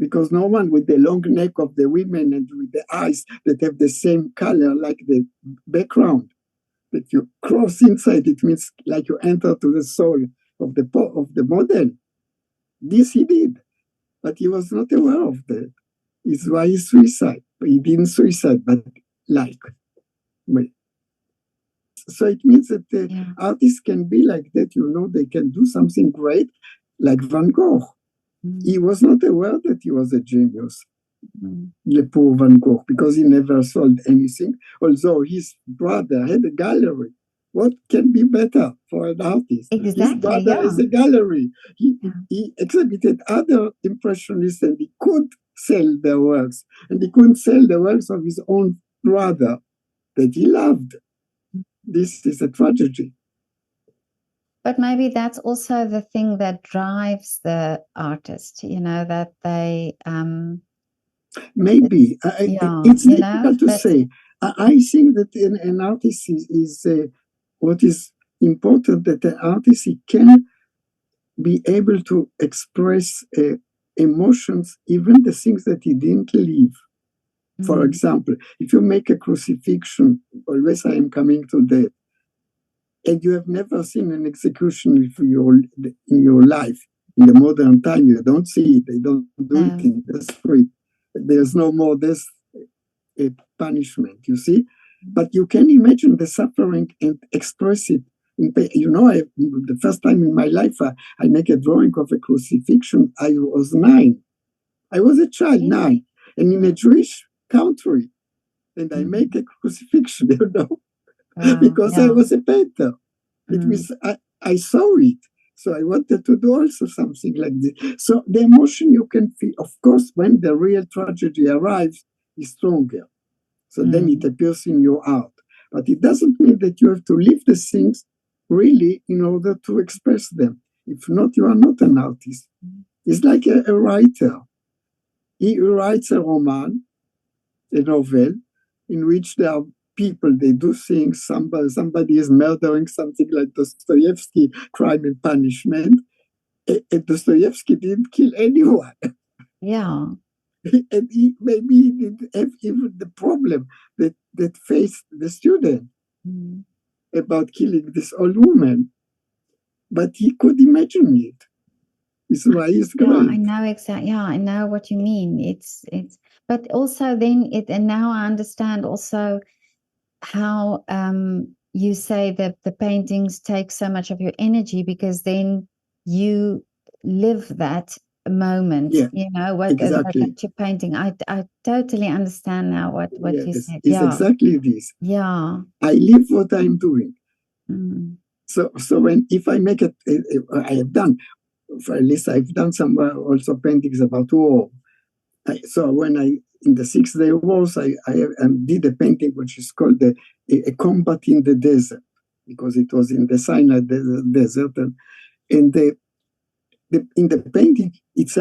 Because no one with the long neck of the women and with the eyes that have the same color like the background, that you cross inside, it means like you enter to the soul of the model. This he did, but he was not aware of that. It's why he suicide. He didn't suicide, but like. So it means that artists can be like that, they can do something great, like Van Gogh. He was not aware that he was a genius. Le poor Van Gogh, because he never sold anything, although his brother had a gallery. What can be better for an artist? Exactly, his brother has a gallery. He exhibited other impressionists and he could sell their works. And he couldn't sell the works of his own brother that he loved. This is a tragedy. But maybe that's also the thing that drives the artist, that they... Maybe. It's difficult to say. I think that an artist is what is important, that an artist, he can be able to express emotions, even the things that he didn't live. For example, if you make a crucifixion, always I am coming to that, and you have never seen an execution in your life, in the modern time, you don't see it, they don't do it in the street. There's no more this punishment, you see? But you can imagine the suffering and express it. The first time in my life, I make a drawing of a crucifixion. I was 9. I was a child, 9, and in a Jewish country. And I make a crucifixion, because I was a painter. It was, I saw it. So I wanted to do also something like this. So the emotion you can feel, of course, when the real tragedy arrives, is stronger. So then it appears in your art. But it doesn't mean that you have to live the things really in order to express them. If not, you are not an artist. It's like a writer. He writes a roman, a novel, in which there are people, they do things, somebody is murdering, something like Dostoevsky, Crime and Punishment. And Dostoevsky didn't kill anyone. Yeah. And maybe he didn't have even the problem that faced the student about killing this old woman. But he could imagine it. It's why he's great. Yeah, I know exactly. Yeah, I know what you mean. It's, but also then and now I understand also how you say that the paintings take so much of your energy, because then you live that moment. Exactly. That you're painting. I totally understand now what you said. It's exactly this. Yeah. I live what I'm doing. So if I make it, I have done, for at least I've done some also paintings about war. So when in the 6 Day Wars, I did a painting which is called a combat in the desert, because it was in the Sinai desert, and in the painting, it's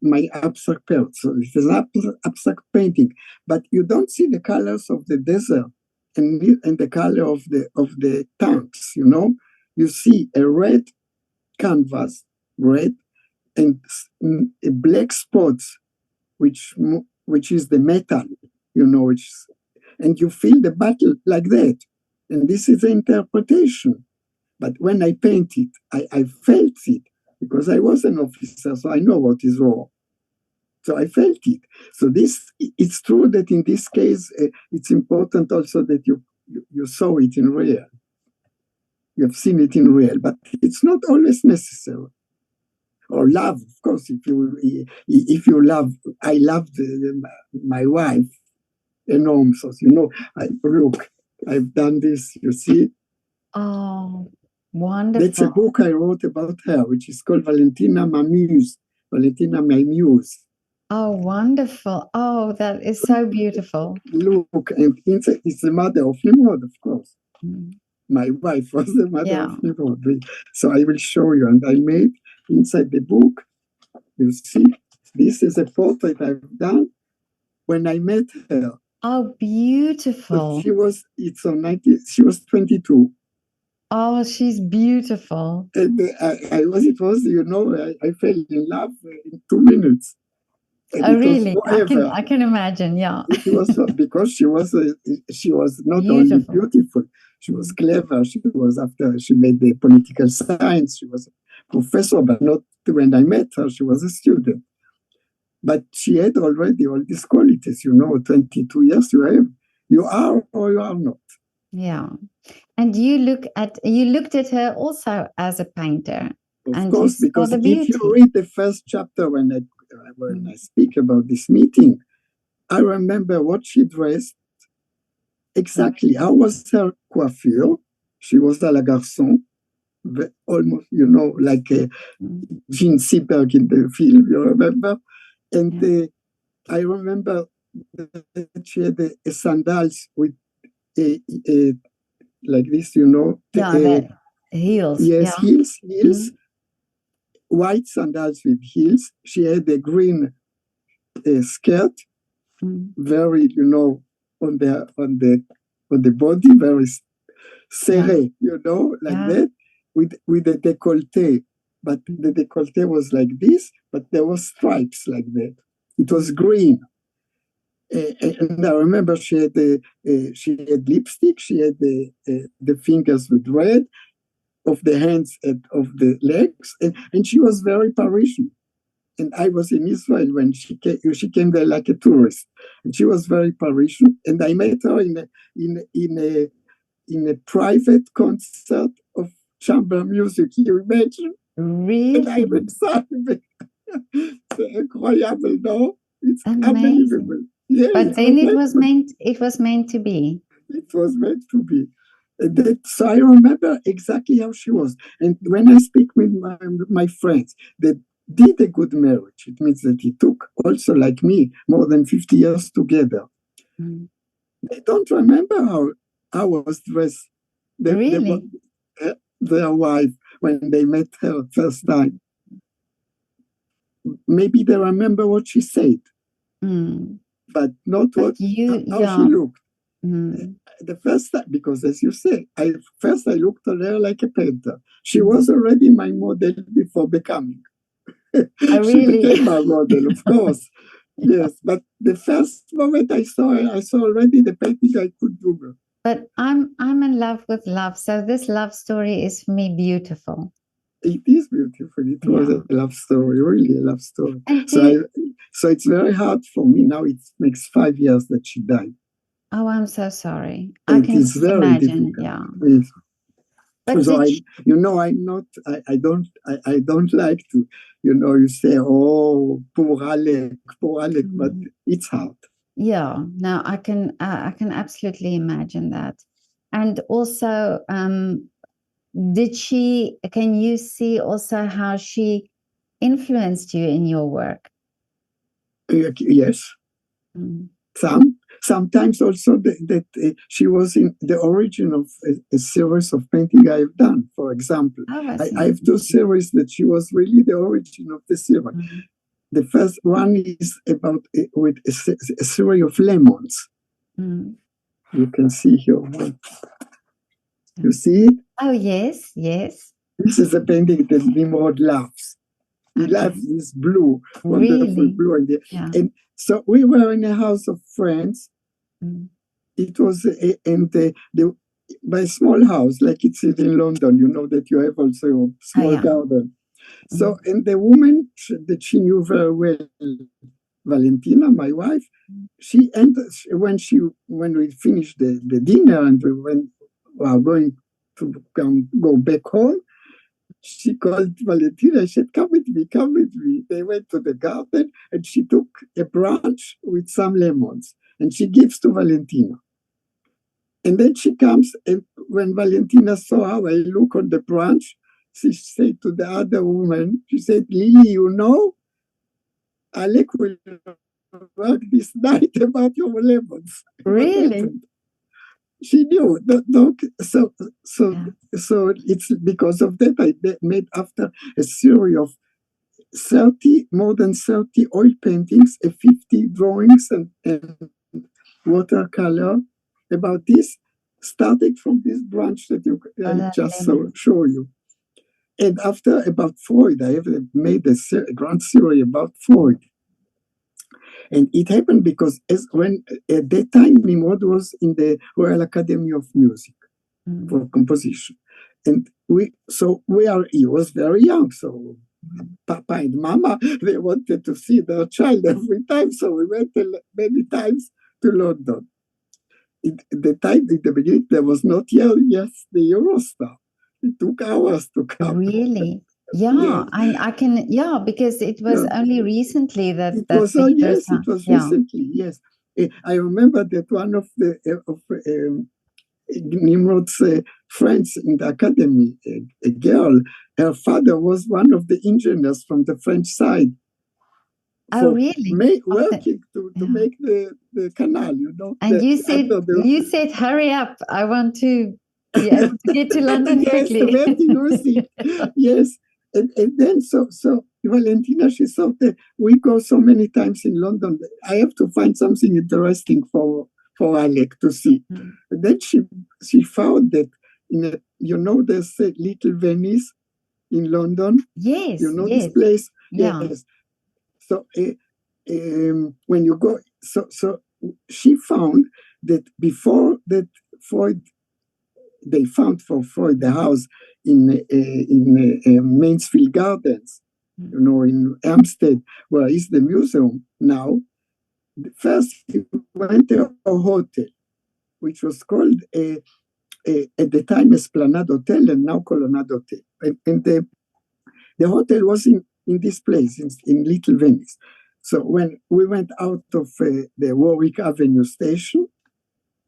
my abstract part. So it's an abstract painting, but you don't see the colors of the desert and the color of the tanks. You see a red canvas, red, and black spots, which is the metal, and you feel the battle like that. And this is the interpretation. But when I paint it, I felt it, because I was an officer, so I know what is war. So I felt it. So it's true that in this case, it's important also that you saw it in real. You have seen it in real, but it's not always necessary. Or love, of course, if you love, I loved my wife enormously. So, look, I've done this, you see. Oh, wonderful. That's a book I wrote about her, which is called Valentina, my muse. Valentina, my muse. Oh, wonderful. Oh, that is so beautiful. Look, and inside is the mother of Nimrod, of course. My wife was the mother of Nimrod. So I will show you. And I made inside the book, you see, this is a portrait I've done when I met her. Oh, beautiful. But she was 22. Oh, she's beautiful. And I fell in love in 2 minutes. And really? I can imagine, yeah. It was because she was not only beautiful, she was clever. She made the political science. She was a professor, but not when I met her, she was a student. But she had already all these qualities, 22 years you are or you are not. Yeah. And you looked at her also as a painter. Of course, because if you read the first chapter when I speak about this meeting, I remember what she dressed exactly. How was her coiffure? She was à la garçon, almost, like Jean Seberg in the film, you remember? And I remember that she had a sandals with like this, heels. Yes, heels. White sandals with heels. She had a green skirt, very, on the body, very serré, like that, with a décolleté. But the décolleté was like this, but there were stripes like that. It was green. And I remember she had lipstick, she had the fingers with red, of the hands and of the legs, and she was very Parisian. And I was in Israel when she came there like a tourist, and she was very Parisian. And I met her in a private concert of chamber music. You imagine? Really? And I went silent. C'est incroyable, no? It's amazing. Unbelievable. Yes, but then it was meant to be. It was meant to be. So I remember exactly how she was. And when I speak with my friends that did a good marriage, it means that it took also, like me, more than 50 years together. Mm. They don't remember how I was dressed. Really? Their wife, when they met her first time. Maybe they remember what she said, but not how she looked. The first time, because as you say, I looked at her like a painter. She was already my model before becoming. She became my model, of course. Yes, but the first moment I saw her, I saw already the painting I could do. But I'm in love with love, so this love story is for me beautiful. It is beautiful. It was a love story, really a love story. So it's very hard for me now. It makes 5 years that she died. Oh, I'm so sorry. I can imagine. Yeah. Yes. But so I'm not. I don't like to. You say, "Oh, poor Alec," but it's hard. Yeah. No, I can absolutely imagine that. And also, can you see also how she influenced you in your work? Yes. Sometimes also that she was in the origin of a series of painting I have done. For example, I have 2 series that she was really the origin of the series. The first one is about with a series of lemons. You can see here one. You see it? Oh, yes, yes. This is a painting that Nimrod loves. He loves this blue, wonderful blue. And so we were in a house of friends. It was by a small house, like it's in London, you know that you have also a small garden. So, and the woman that she knew very well, Valentina, my wife, she entered when we finished the dinner and we were going to go back home. She called Valentina. She said, "Come with me, come with me." They went to the garden and she took a branch with some lemons and she gives to Valentina. And then she comes, and when Valentina saw how I look on the branch, she said to the other woman, she said, "Lily, you know, Alec will work this night about your lemons." Really? She knew. So it's because of that I made after a series of more than 30 oil paintings, 50 drawings and watercolor about this, starting from this branch that I just show you. And after about Freud, I have made a grand series about Freud. And it happened because at that time, Nimrod was in the Royal Academy of Music for composition. And he was very young, so Papa and Mama, they wanted to see their child every time, so we went many times to London. In the beginning, there was not yet the Eurostar. It took hours to come. Really? Yeah, yes. I can. Yeah, because it was only recently that. It was recently. Yes, I remember that one of Nimrod's friends in the academy, a girl, her father was one of the engineers from the French side. Oh, really? Working to make the canal, you know. And you said, "Hurry up! I want to be able to get to London quickly." Yes, where do you see? Yes, and then so Valentina, she thought that we go so many times in London. I have to find something interesting for Alec to see. And then she found that there's a Little Venice in London. Yes, this place. Yeah. Yes. So when you go, so she found that before that they found for Freud the house in Mansfield Gardens, in Hampstead, where is the museum now. First, he went to a hotel, which was called at the time Esplanade Hotel and now Colonnade Hotel. And the hotel was in this place, in Little Venice. So when we went out of the Warwick Avenue station,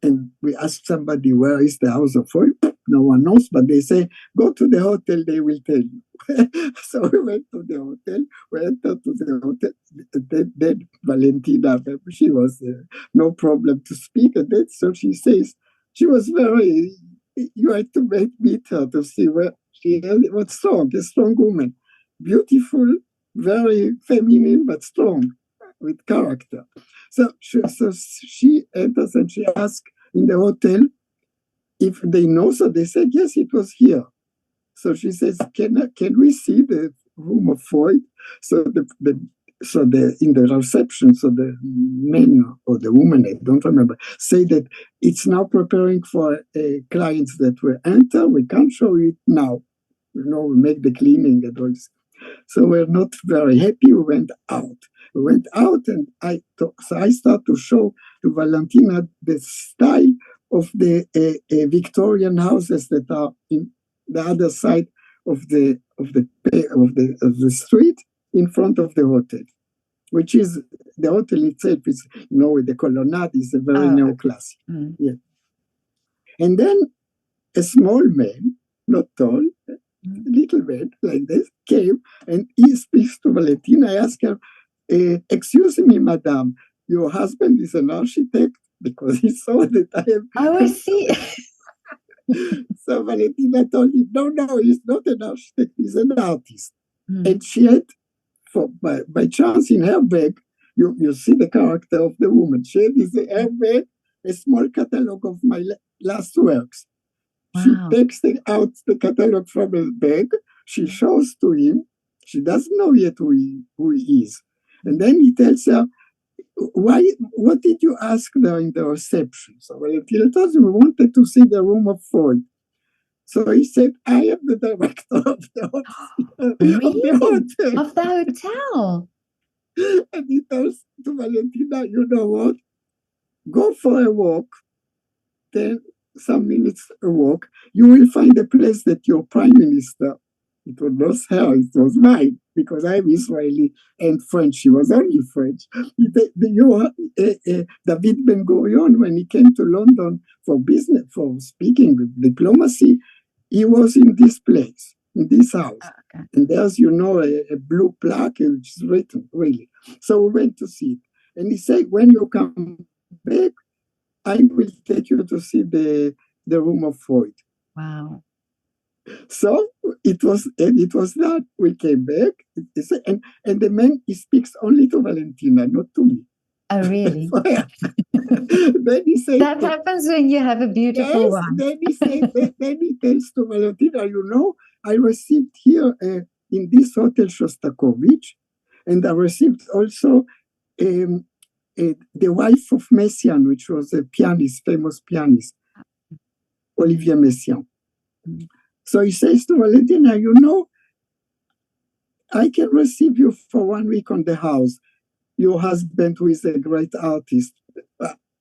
and we asked somebody, where is the house of Freud? No one knows, but they say, go to the hotel, they will tell you. So we went to the hotel, we entered to the hotel. Then Valentina, she was no problem to speak. And then, so she says, she was very, you had to meet her to see where she was strong, a strong woman. Beautiful, very feminine, but strong, with character. So she enters and she asks in the hotel if they know. So they said, yes, it was here. So she says, can we see the room of Freud? So in the reception, so the men or the woman, I don't remember, say that it's now preparing for clients that will enter. We can't show it now. We make the cleaning and all this. So we're not very happy. We went out. And I start to show to Valentina the style of the Victorian houses that are in the other side of the street in front of the hotel, which is the hotel itself is the colonnade is a very neoclassic. Mm. Yeah. And then a small man, not tall, little man like this, came and he speaks to Valentina. I asked her, excuse me, madame, your husband is an architect? Because he saw that I am. I see. So Valentina told him, no, he's not an architect, he's an artist. And she had, by chance in her bag, you see the character of the woman. She had in her bag a small catalogue of my last works. Wow. She takes out the catalogue from her bag. She shows to him. She doesn't know yet who he is. And then he tells her, what did you ask during the reception? So Valentina tells him, we wanted to see the room of Freud. So he said, I am the director of the hotel. Of the hotel. And he tells to Valentina, you know what? Go for a walk. Then some minutes a walk, you will find a place that your prime minister, it was not her, it was mine, because I'm Israeli and French. She was only French. David Ben-Gurion, when he came to London for business, for speaking diplomacy, he was in this place, in this house. Okay. And there's, a blue plaque which is written, really. So we went to see it. And he said, when you come back, I will take you to see the room of Freud. Wow. So it was that. We came back, and the man, he speaks only to Valentina, not to me. Oh, really? Then he said, that happens when you have a beautiful one. Then he said, then he tells to Valentina, I received here in this hotel Shostakovich, and I received also the wife of Messiaen, which was a pianist, famous pianist, Olivier Messiaen. Mm-hmm. So he says to Valentina, I can receive you for 1 week on the house. Your husband, who is a great artist.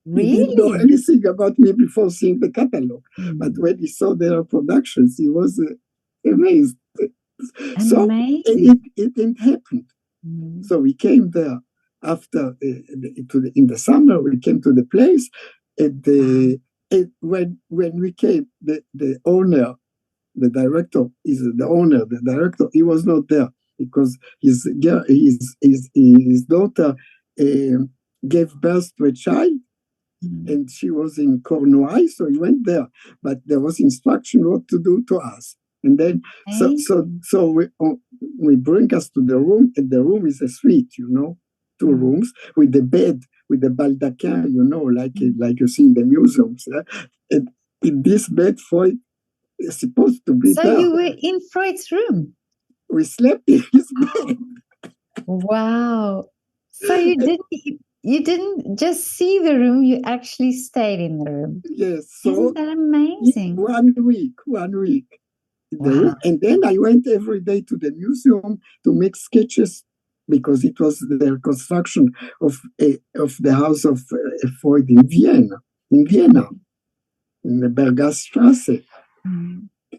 Really? He didn't know anything about me before seeing the catalog. Mm-hmm. But when he saw their productions, he was amazed. So it didn't happen. Mm-hmm. So we came there after, in the summer, we came to the place. And when we came, the owner, the director is the owner, the director, he was not there because his daughter gave birth to a child, and she was in Cornouailles, so he went there. But there was instruction what to do to us. And then, so we bring us to the room, and the room is a suite, 2 rooms with the bed, with the baldaquin, like you see in the museums. And in this bed, Freud is supposed to be there. So you were in Freud's room? We slept in his bed. Wow. So you didn't you didn't just see the room, you actually stayed in the room. Yes. Isn't that amazing? 1 week in the room. And then I went every day to the museum to make sketches, because it was the reconstruction of the house of Freud in Vienna, in the Bergstrasse.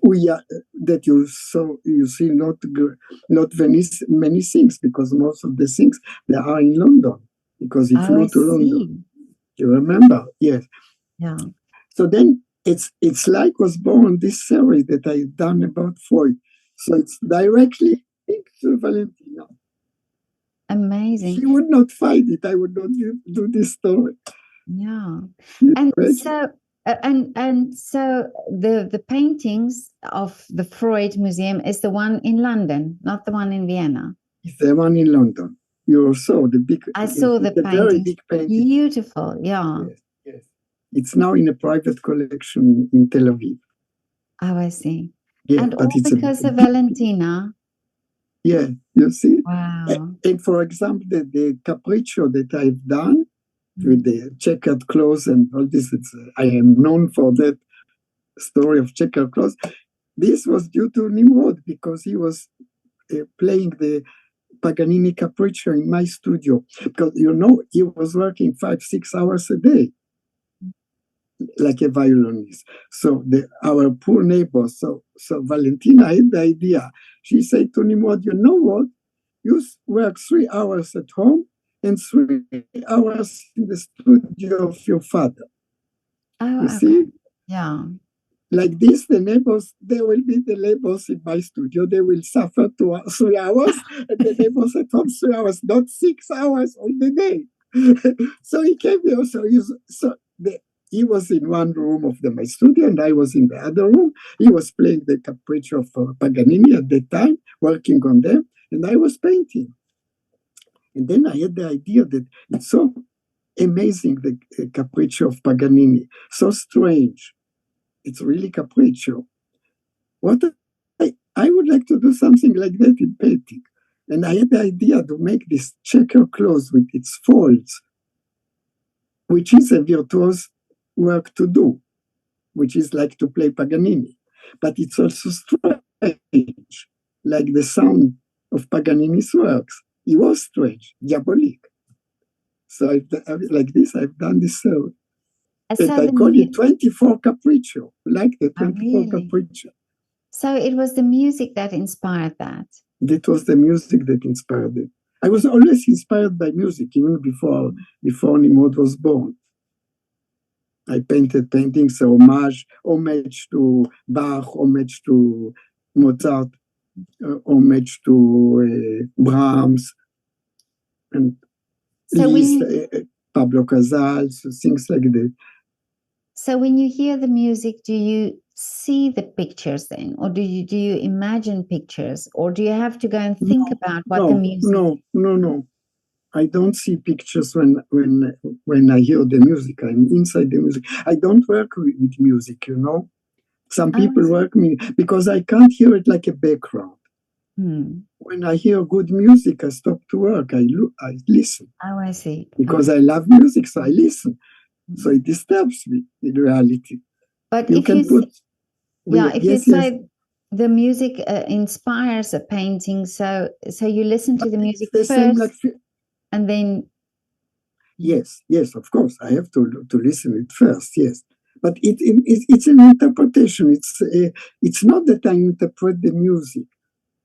We are, that you see not Venice, many things, because most of the things they are in London, because he flew to London. You remember? Yes. Yeah. So then it's like was born this series that I've done about Freud. So it's directly linked to Valentina. Amazing. She would not find it. I would not do this story. Yeah. And so so the paintings of the Freud Museum is the one in London, not the one in Vienna. It's the one in London. You saw the big. I saw the very big painting. Beautiful. Yeah. Yes. It's now in a private collection in Tel Aviv. Oh, I see. Yeah, and but all because of Valentina. Yeah, you see? Wow. And for example, the capriccio that I've done with the checkered clothes and all this, I am known for that story of checkered clothes. This was due to Nimrod, because he was playing the Paganini capriccio in my studio. Because, he was working 5-6 hours a day, like a violinist. So our poor neighbors, so Valentina had the idea. She said to Nimrod, you know what? You work 3 hours at home and 3 hours in the studio of your father. Oh, you see? Yeah. Like this, the neighbors, they will be the neighbors in my studio. They will suffer 3 hours, and the neighbors at home 3 hours, not 6 hours all the day. So he came here. He was in one room of my studio, and I was in the other room. He was playing the capriccio of Paganini at that time, working on them, and I was painting. And then I had the idea that it's so amazing, the capriccio of Paganini, so strange. It's really capriccio. What I would like to do something like that in painting. And I had the idea to make this checker cloth with its folds, which is a virtuose work to do, which is like to play Paganini. But it's also strange, like the sound of Paganini's works. It was strange, diabolic. So like this, I've done this. And I call it 24 Capriccio, like the 24 Capriccio. So it was the music that inspired that? That was the music that inspired it. I was always inspired by music, even before Nimrod was born. I painted paintings, homage to Bach, homage to Mozart, homage to Brahms, and Pablo Casals, things like that. So when you hear the music, do you see the pictures then, or do you imagine pictures, or do you have to go and think about what the music? No. I don't see pictures when I hear the music. I'm inside the music. I don't work with music, Some people work me because I can't hear it like a background. When I hear good music, I stop to work. I listen. Oh, I see. Because I love music, so I listen. So it disturbs me in reality. But if you say the music inspires a painting, so you listen to the music first, and then. Yes, of course, I have to listen it first. Yes, but it's an interpretation. It's not that I interpret the music,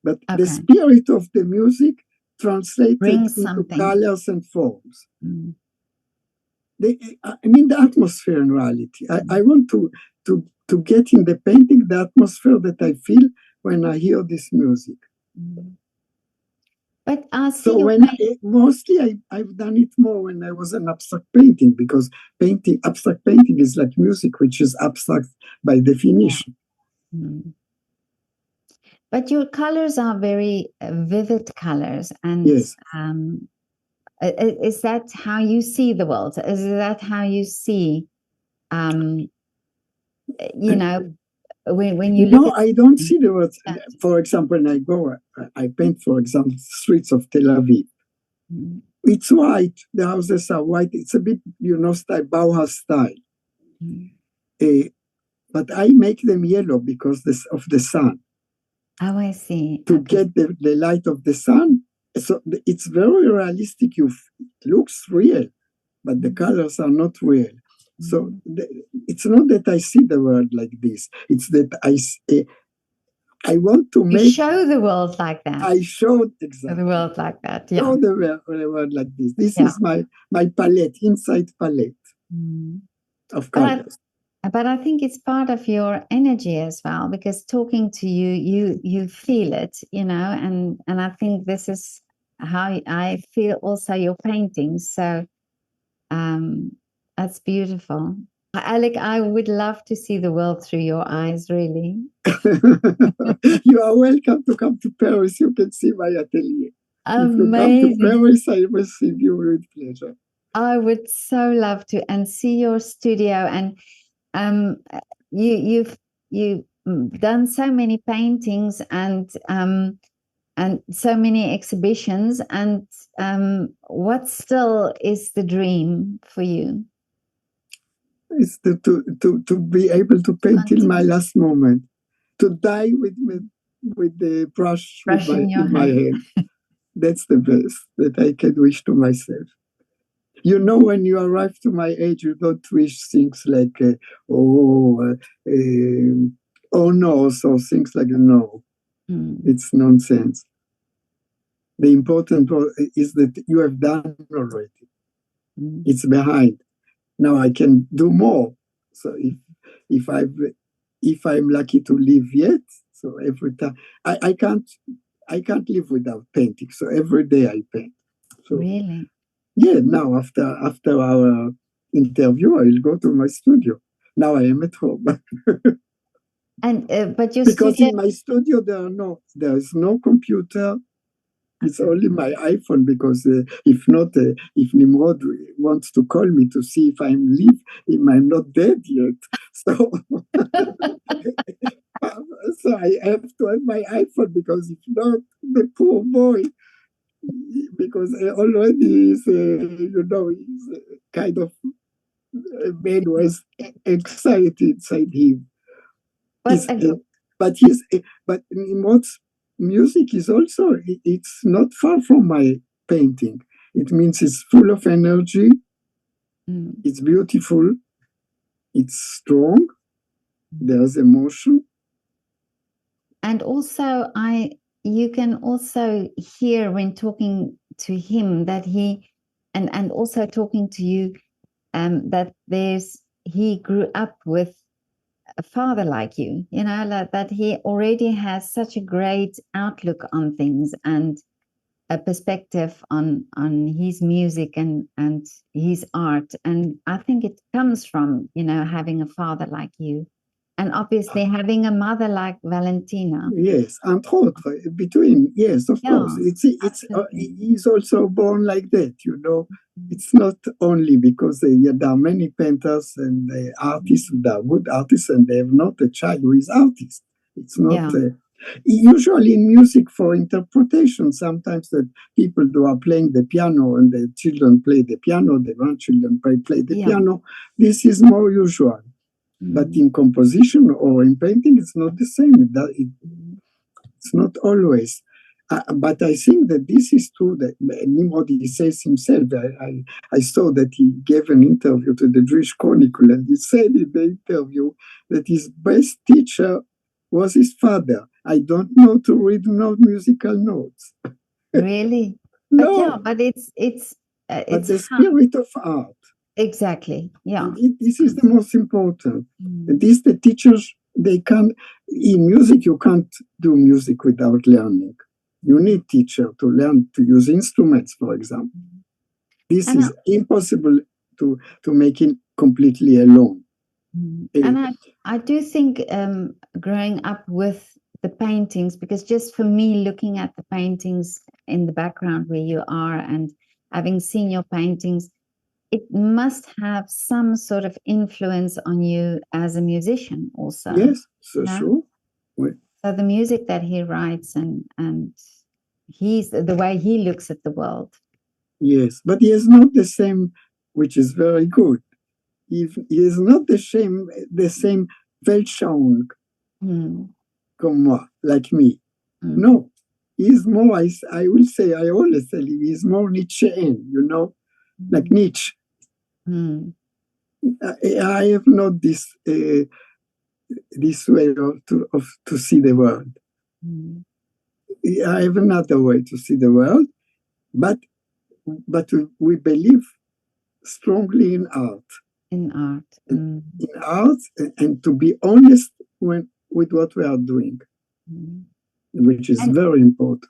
but the spirit of the music translated into colors and forms. The atmosphere in reality. I want to get in the painting the atmosphere that I feel when I hear this music. But mostly I've done it more when I was an abstract painting, because abstract painting is like music, which is abstract by definition. But your colors are very vivid colors, and yes. Is that how you see the world? Is that how you see, when you look at... I don't see the words. For example, when I paint, for example, streets of Tel Aviv. It's white. The houses are white. It's a bit, style, Bauhaus style. But I make them yellow because of the sun. Oh, I see. To get the light of the sun. So it's very realistic. It looks real, but the colors are not real. So it's not that I see the world like this. It's that I want to make... You show the world like that. I showed exactly. The world like that, yeah. Show the world like this. This is my palette, inside palette of colors. But I think it's part of your energy as well, because talking to you, you feel it, and I think this is how I feel also your paintings. So that's beautiful. Alec, I would love to see the world through your eyes, really. You are welcome to come to Paris. You can see my atelier. Amazing. If you come to Paris, I will receive you with pleasure. I would so love to, and see your studio. And you've done so many paintings and so many exhibitions. And what still is the dream for you? Is to be able to paint till my last moment, to die with the brush in my hand. That's the best that I can wish to myself. When you arrive to my age, you don't wish things like, oh no, so things like, no. It's nonsense. The important is that you have done already. It's behind. Now I can do more. So if I'm lucky to live yet, so every time I can't live without painting. So every day I paint. So, really? Yeah. Now after our interview, I'll go to my studio. Now I am at home. And but your because studio... in my studio there is no computer. It's only my iPhone, because if Nimrod wants to call me to see if I'm not dead yet. So, so I have to have my iPhone, because if not, the poor boy, because already is, he's kind of a man who has anxiety inside him. But Nimrod's music is also, it's not far from my painting. It means it's full of energy. It's beautiful. It's strong. There's emotion. And also, you can also hear when talking to him that he, and also talking to you, that he grew up with a father like you, that he already has such a great outlook on things and a perspective on his music and his art. And I think it comes from, having a father like you, and obviously having a mother like Valentina. Yes, entre autres, yes, of course. He's also born like that, It's not only because there are many painters and artists that are good artists, and they have not a child who is artist. It's not... usually in music for interpretation, sometimes that people are playing the piano and the children play the piano, the grandchildren play the piano. This is more usual. But in composition or in painting, it's not the same. It's not always. But I think that this is true, that Nimrod says himself. I saw that he gave an interview to the Jewish Chronicle, and he said in the interview that his best teacher was his father. I don't know to read musical notes. Really? No. But it's but the spirit of art. Exactly. Yeah. This is the most important. The teachers, they can't... In music, you can't do music without learning. You need teacher to learn to use instruments, for example. This is impossible to make it completely alone. And I do think growing up with the paintings, because just for me, looking at the paintings in the background where you are and having seen your paintings, it must have some sort of influence on you as a musician also. Yes, so sure. So the music that he writes and the way he looks at the world. Yes, but he is not the same, which is very good. He is not the same Weltschauung comme moi, like me. No, he's more, I will say, I always tell you, he's more Nietzschean, like Nietzsche. I have not this way to see the world. I have another way to see the world, but we believe strongly in art. In art. In art, and to be honest with what we are doing, which is very important.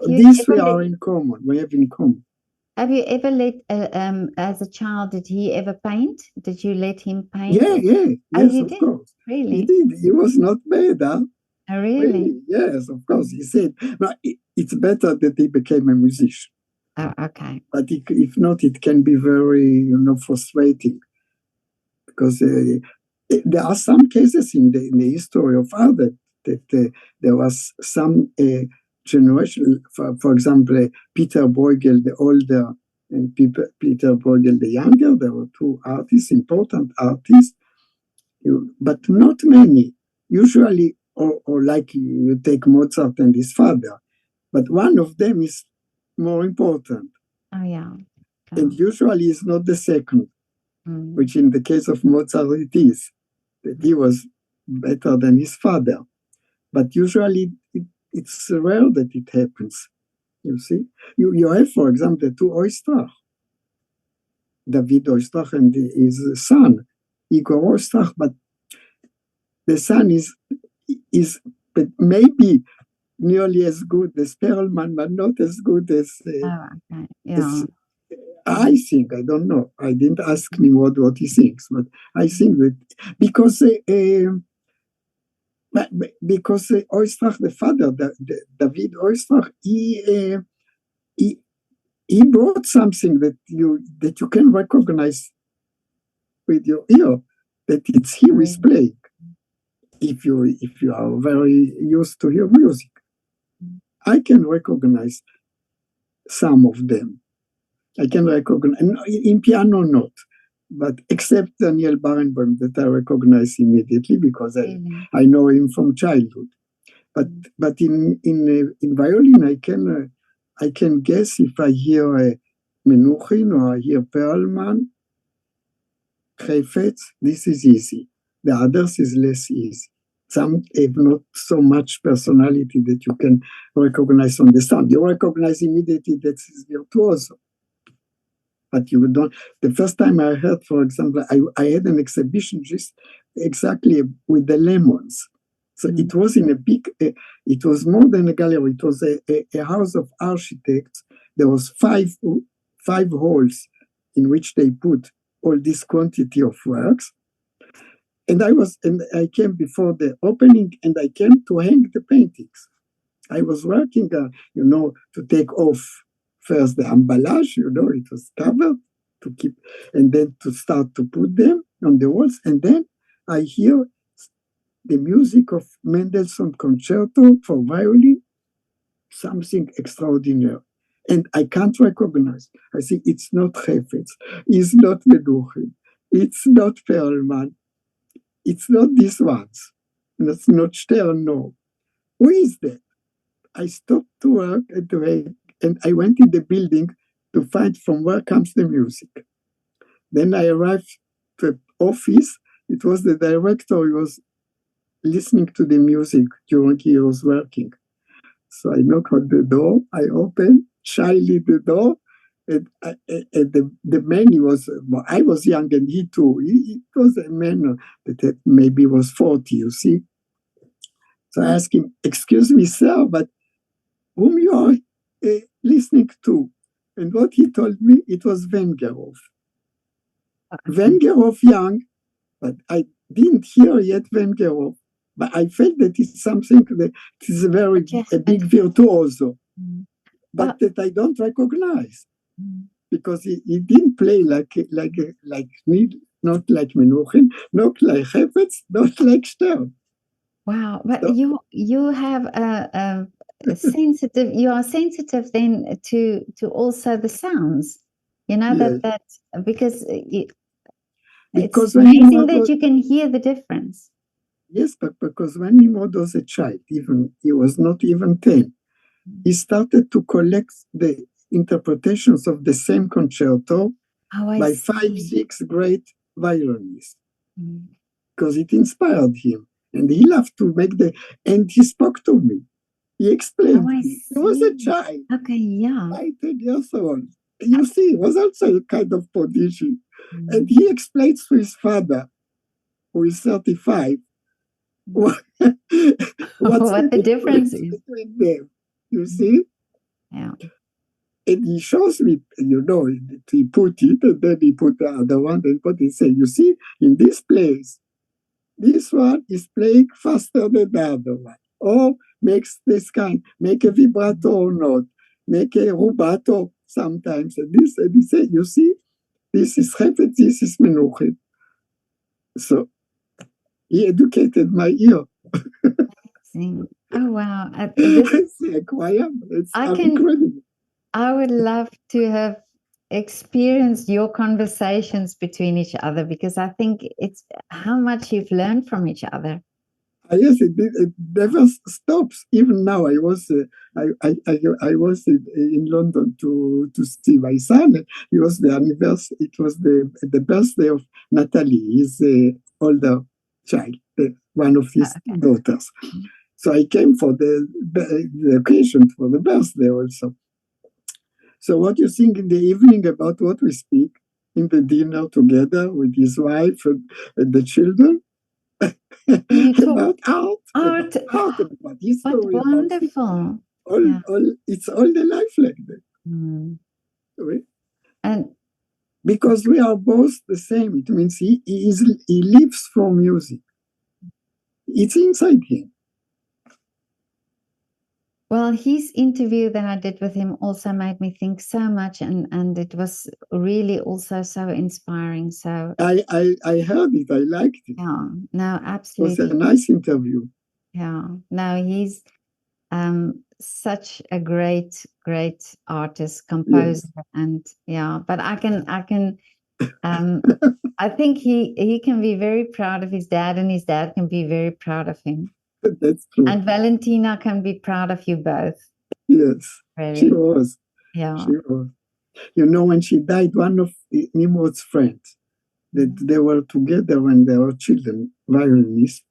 This we are in common. We have in common. Have you ever as a child, did he ever paint? Did you let him paint? Yes, of course. Really? He did. He was not bad, huh? Oh, really? Yes, of course. He said, but it's better that he became a musician. Oh, okay. But if not, it can be very, frustrating. Because there are some cases in the history of art that there was some generation, for example, Peter Bruegel the older and Peter Bruegel the younger. There were two artists, important artists, but not many. Usually, or like you take Mozart and his father, but one of them is more important. Oh, yeah. And usually is not the second. Which in the case of Mozart it is, that he was better than his father. But usually it's rare that it happens, you see. You have, for example, the two Oistrakh, David Oistrakh and his son, Igor Oistrakh, but the son is maybe nearly as good as Perelman, but not as good as... as I think, I don't know. I didn't ask Nimrod what he thinks, but I think that because Oistrakh, the father, David Oistrakh, he brought something that you can recognize with your ear, that it's he who is playing. If you are very used to hear music, I can recognize some of them. I can recognize, in piano not, but except Daniel Barenboim that I recognize immediately because I know him from childhood. But in violin I can guess if I hear Menuhin or I hear Perelman, Heifetz, this is easy. The others is less easy. Some have not so much personality that you can recognize on the sound. You recognize immediately that it's virtuoso. But you don't. The first time I heard, for example, I had an exhibition just exactly with the lemons. So it was in a big, it was more than a gallery. It was a house of architects. There was five halls in which they put all this quantity of works. And I came before the opening, and I came to hang the paintings. I was working, to take off first the emballage, it was covered to keep, and then to start to put them on the walls. And then I hear the music of Mendelssohn Concerto for violin, something extraordinary. And I can't recognize. I say, it's not Heifetz, it's not Menuhin, it's not Perelman, it's not these ones, and it's not Stern, no. Who is that? I stopped to work and I went in the building to find from where comes the music. Then I arrived to the office. It was the director who was listening to the music during he was working. So I knocked on the door. I opened shyly the door, and the man, I was young, and he too. He was a man that maybe was 40, you see. So I asked him, "Excuse me, sir, but whom you are listening to?" And what he told me, it was Vengerov. Vengerov young, but I didn't hear yet Vengerov. But I felt that it's something that is a big virtuoso, but that I don't recognize because he didn't play like not like Menuhin, not like Heifetz, not like Stern. Wow, but so, you have sensitive. You are sensitive then to also the sounds. You know Yes. that because it's Because when amazing Nimrod that was, you can hear the difference. yes, but because when Nimrod was a child, even he was not even 10, he started to collect the interpretations of the same concerto Oh, I by 5, see. 6 great violinists, Mm. because it inspired him. And he loved to make and he spoke to me. He explained Oh, I me. He was a see. child, Okay, yeah. 9, 10 years old. You see, he was also a kind of prodigy. And Mm. he explains to his father, who is 35, what, what's What the the difference difference is. between them. You see? Yeah. And he shows me, he put it, and then he put the other one, and put it, say, you see, in this place, this one is playing faster than the other one. Or makes this kind, make a vibrato or not, make a rubato sometimes. And he said, you see, this is Chefetz, this is Menuchet. So he educated my ear. Oh wow. It's incredible. It's I can incredible. I would love to have experienced your conversations between each other because I think it's how much you've learned from each other. Yes, it never stops. Even now, I was in London to see my son. It was the anniversary. It was the birthday of Natalie, his older child, one of his Okay. daughters. So I came for the occasion for the birthday also. So what you think in the evening about what we speak in the dinner together with his wife and the children? You talk About art. about What history, about wonderful. all, Yeah. it's all the life like that. Mm. Right? And Because we are both the same. It means he lives for music. It's inside him. well, his interview that I did with him also made me think so much, and it was really also so inspiring. So I heard it. I liked it. yeah, no, It was a absolutely. nice interview. Yeah, no, he's such a great artist, composer, Yes. and yeah. But um, I think he can be very proud of his dad, and his dad can be very proud of him. That's true. And Valentina can be proud of you both. Yes. She Really, was. yeah. She was. You know, when she died, one of Nimrod's friends, that they were together when they were children, violinists,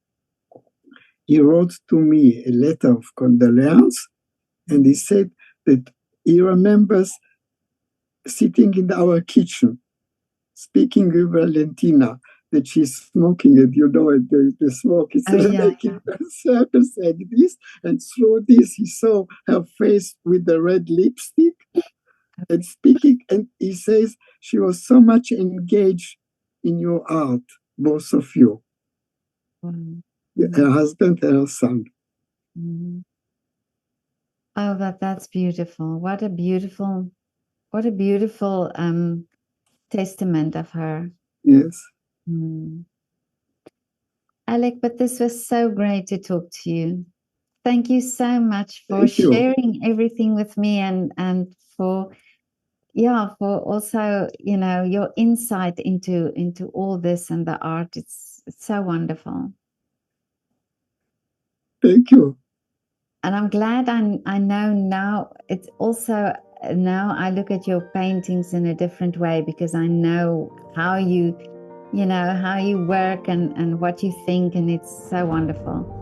he wrote to me a letter of condolence, and he said that he remembers sitting in our kitchen, speaking with Valentina, that she's smoking, and the smoke is Oh yeah, making circles like this, and through this he saw her face with the red lipstick and speaking, and he says she was so much engaged in your art, both of you, her husband and her son. Mm-hmm. Oh, that's beautiful. What a beautiful testament of her. Yes. Mm. Alec, but this was so great to talk to you. Thank you so much for Thank you. sharing everything with me and for also, your insight into all this and the art. It's so wonderful. Thank you. And I'm glad I know now. It's also now I look at your paintings in a different way because I know how you work and what you think, and it's so wonderful.